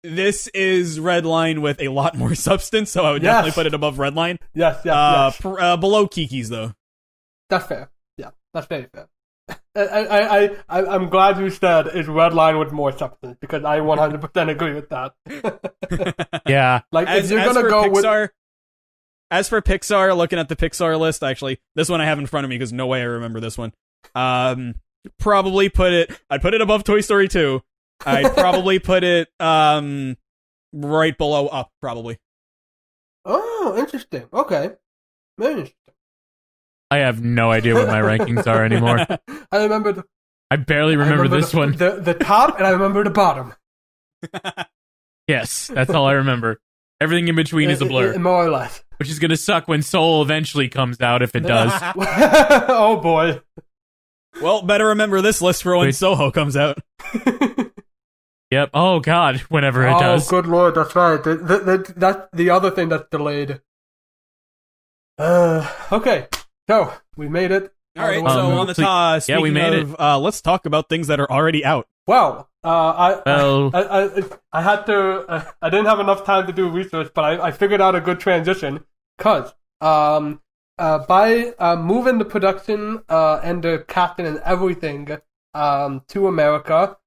this is Redline with a lot more substance, so I would definitely put it above Redline. Yes. Below Kiki's though. That's fair. Yeah, that's very fair. I'm glad you said it's Redline with more substance because I 100% agree with that. Yeah. Like if you're gonna go Pixar, as for Pixar, looking at the Pixar list, actually, this one I have in front of me because no way I remember this one. I'd put it above Toy Story 2. I'd probably put it right below Up, probably. Oh, interesting. Okay. Very interesting. I have no idea what my rankings are anymore. I barely remember this one. The top, and I remember the bottom. Yes, that's all I remember. Everything in between is a blur. More or less. Which is going to suck when Soul eventually comes out, if it does. Oh, boy. Well, better remember this list for when Soho comes out. Yep. Oh, God, whenever it does. Oh, good lord, that's right. That's the other thing that's delayed. Okay. So, we made it. All right, so on the top, yeah, we made it. Let's talk about things that are already out. Well, I had to. I didn't have enough time to do research, but I figured out a good transition because by moving the production and the casting and everything to America,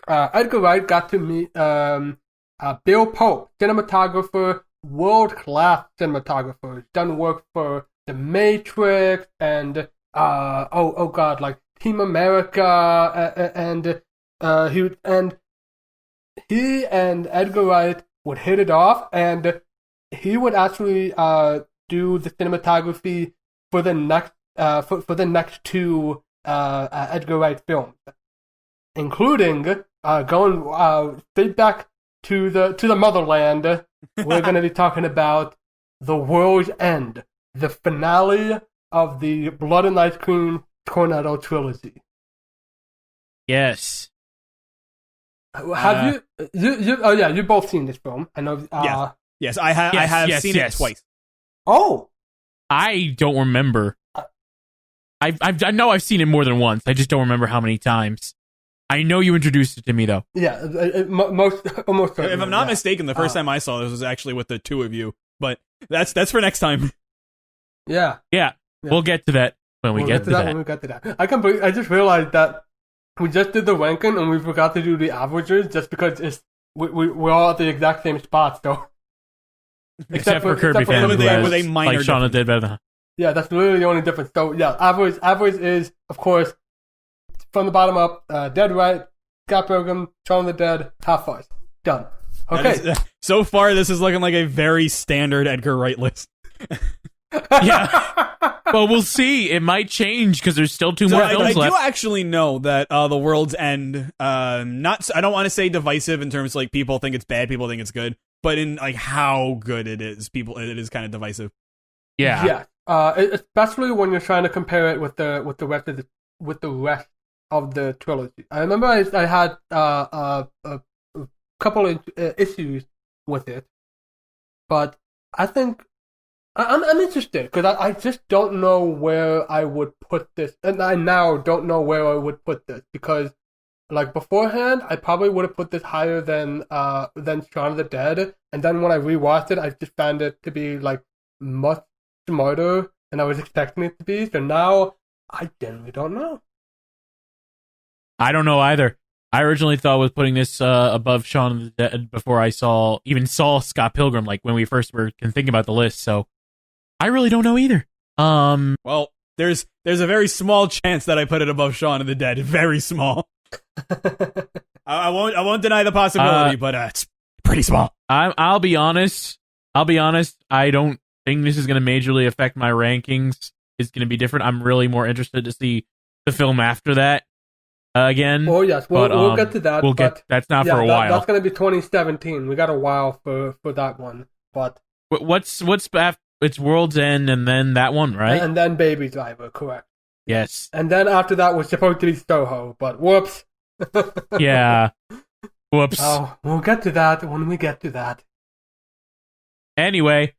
Edgar Wright got to meet Bill Pope, cinematographer, world-class cinematographer, done work for The Matrix and like Team America, and he and Edgar Wright would hit it off, and he would actually do the cinematography for the next two Edgar Wright films, including going straight back to the motherland. We're going to be talking about The World's End, the finale of the Blood and Ice Cream Tornado trilogy. Yes. Have you? Oh yeah, you've both seen this film. I know. Yes, I have seen it twice. Oh, I don't remember. I know I've seen it more than once. I just don't remember how many times. I know you introduced it to me, though. Yeah, almost. If I'm not mistaken, the first time I saw this was actually with the two of you. But that's for next time. Yeah. We'll get to that when we get to that. When we get to that. I just realized that we just did the ranking and we forgot to do the averages just because we're all at the exact same spot, though. Except for Kirby fans with a minor like Shauna did better. Yeah, that's literally the only difference. So yeah, average is, of course, from the bottom up, Dead Right, Scott Pilgrim, Shaun of the Dead, Half Farce. Done. Okay. So far, this is looking like a very standard Edgar Wright list. Yeah. Well, we'll see. It might change because there's still two more films left. I do actually know that The World's End, I don't want to say divisive in terms of, like, people think it's bad, people think it's good, but in, like, how good it is, it is kind of divisive. Yeah. Especially when you're trying to compare it with the rest of the trilogy. I remember I had a couple of issues with it, but I think I'm interested because I just don't know where I would put this, and I now don't know where I would put this because, like, beforehand, I probably would have put this higher than Shaun of the Dead, and then when I rewatched it, I just found it to be, like, much smarter than I was expecting it to be. So now I generally don't know. I don't know either. I originally thought was putting this above Shaun of the Dead before I saw Scott Pilgrim, like when we first were thinking about the list. So I really don't know either. Well, there's a very small chance that I put it above Shaun of the Dead. Very small. I won't deny the possibility, but it's pretty small. I'll be honest. I don't think this is going to majorly affect my rankings. It's going to be different. I'm really more interested to see the film after that. Again. Oh yes, we'll get to that. That's not for a while. That's going to be 2017. We got a while for that one. But what's after? It's World's End and then that one, right? And then Baby Driver, correct? Yes. And then after that was supposed to be Soho, but whoops. Yeah. Whoops. Oh, we'll get to that when we get to that. Anyway,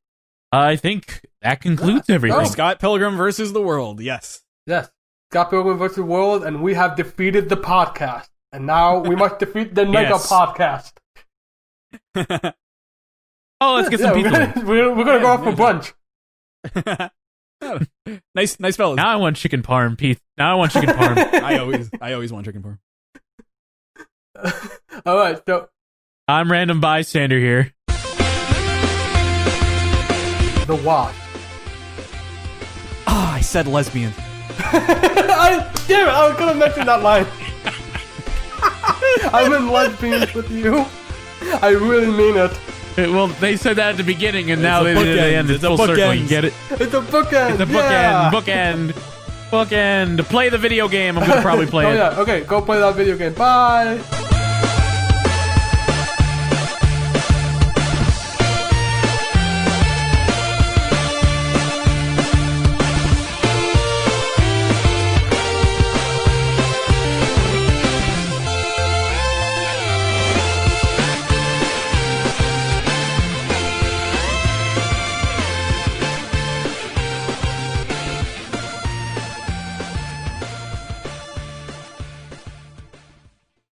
I think that concludes everything. Scott Pilgrim versus the World. Yes. Scott Pilgrim versus the World, and we have defeated the podcast. And now we must defeat the mega podcast. Oh, let's get some pizza. We're going to go out for brunch. Nice fellas. Now I want chicken parm, Pete. Now I want chicken parm. I always want chicken parm. All right, so I'm Random Bystander here. The Wash. I said lesbian. Damn it, I was going to mention that line. I'm in lesbians with you. I really mean it. Well, they said that at the beginning, and now they end. It's full circle. You can get it. It's a bookend. It's a bookend. Bookend. Play the video game. I'm going to probably play it. Oh, yeah. Okay, go play that video game. Bye.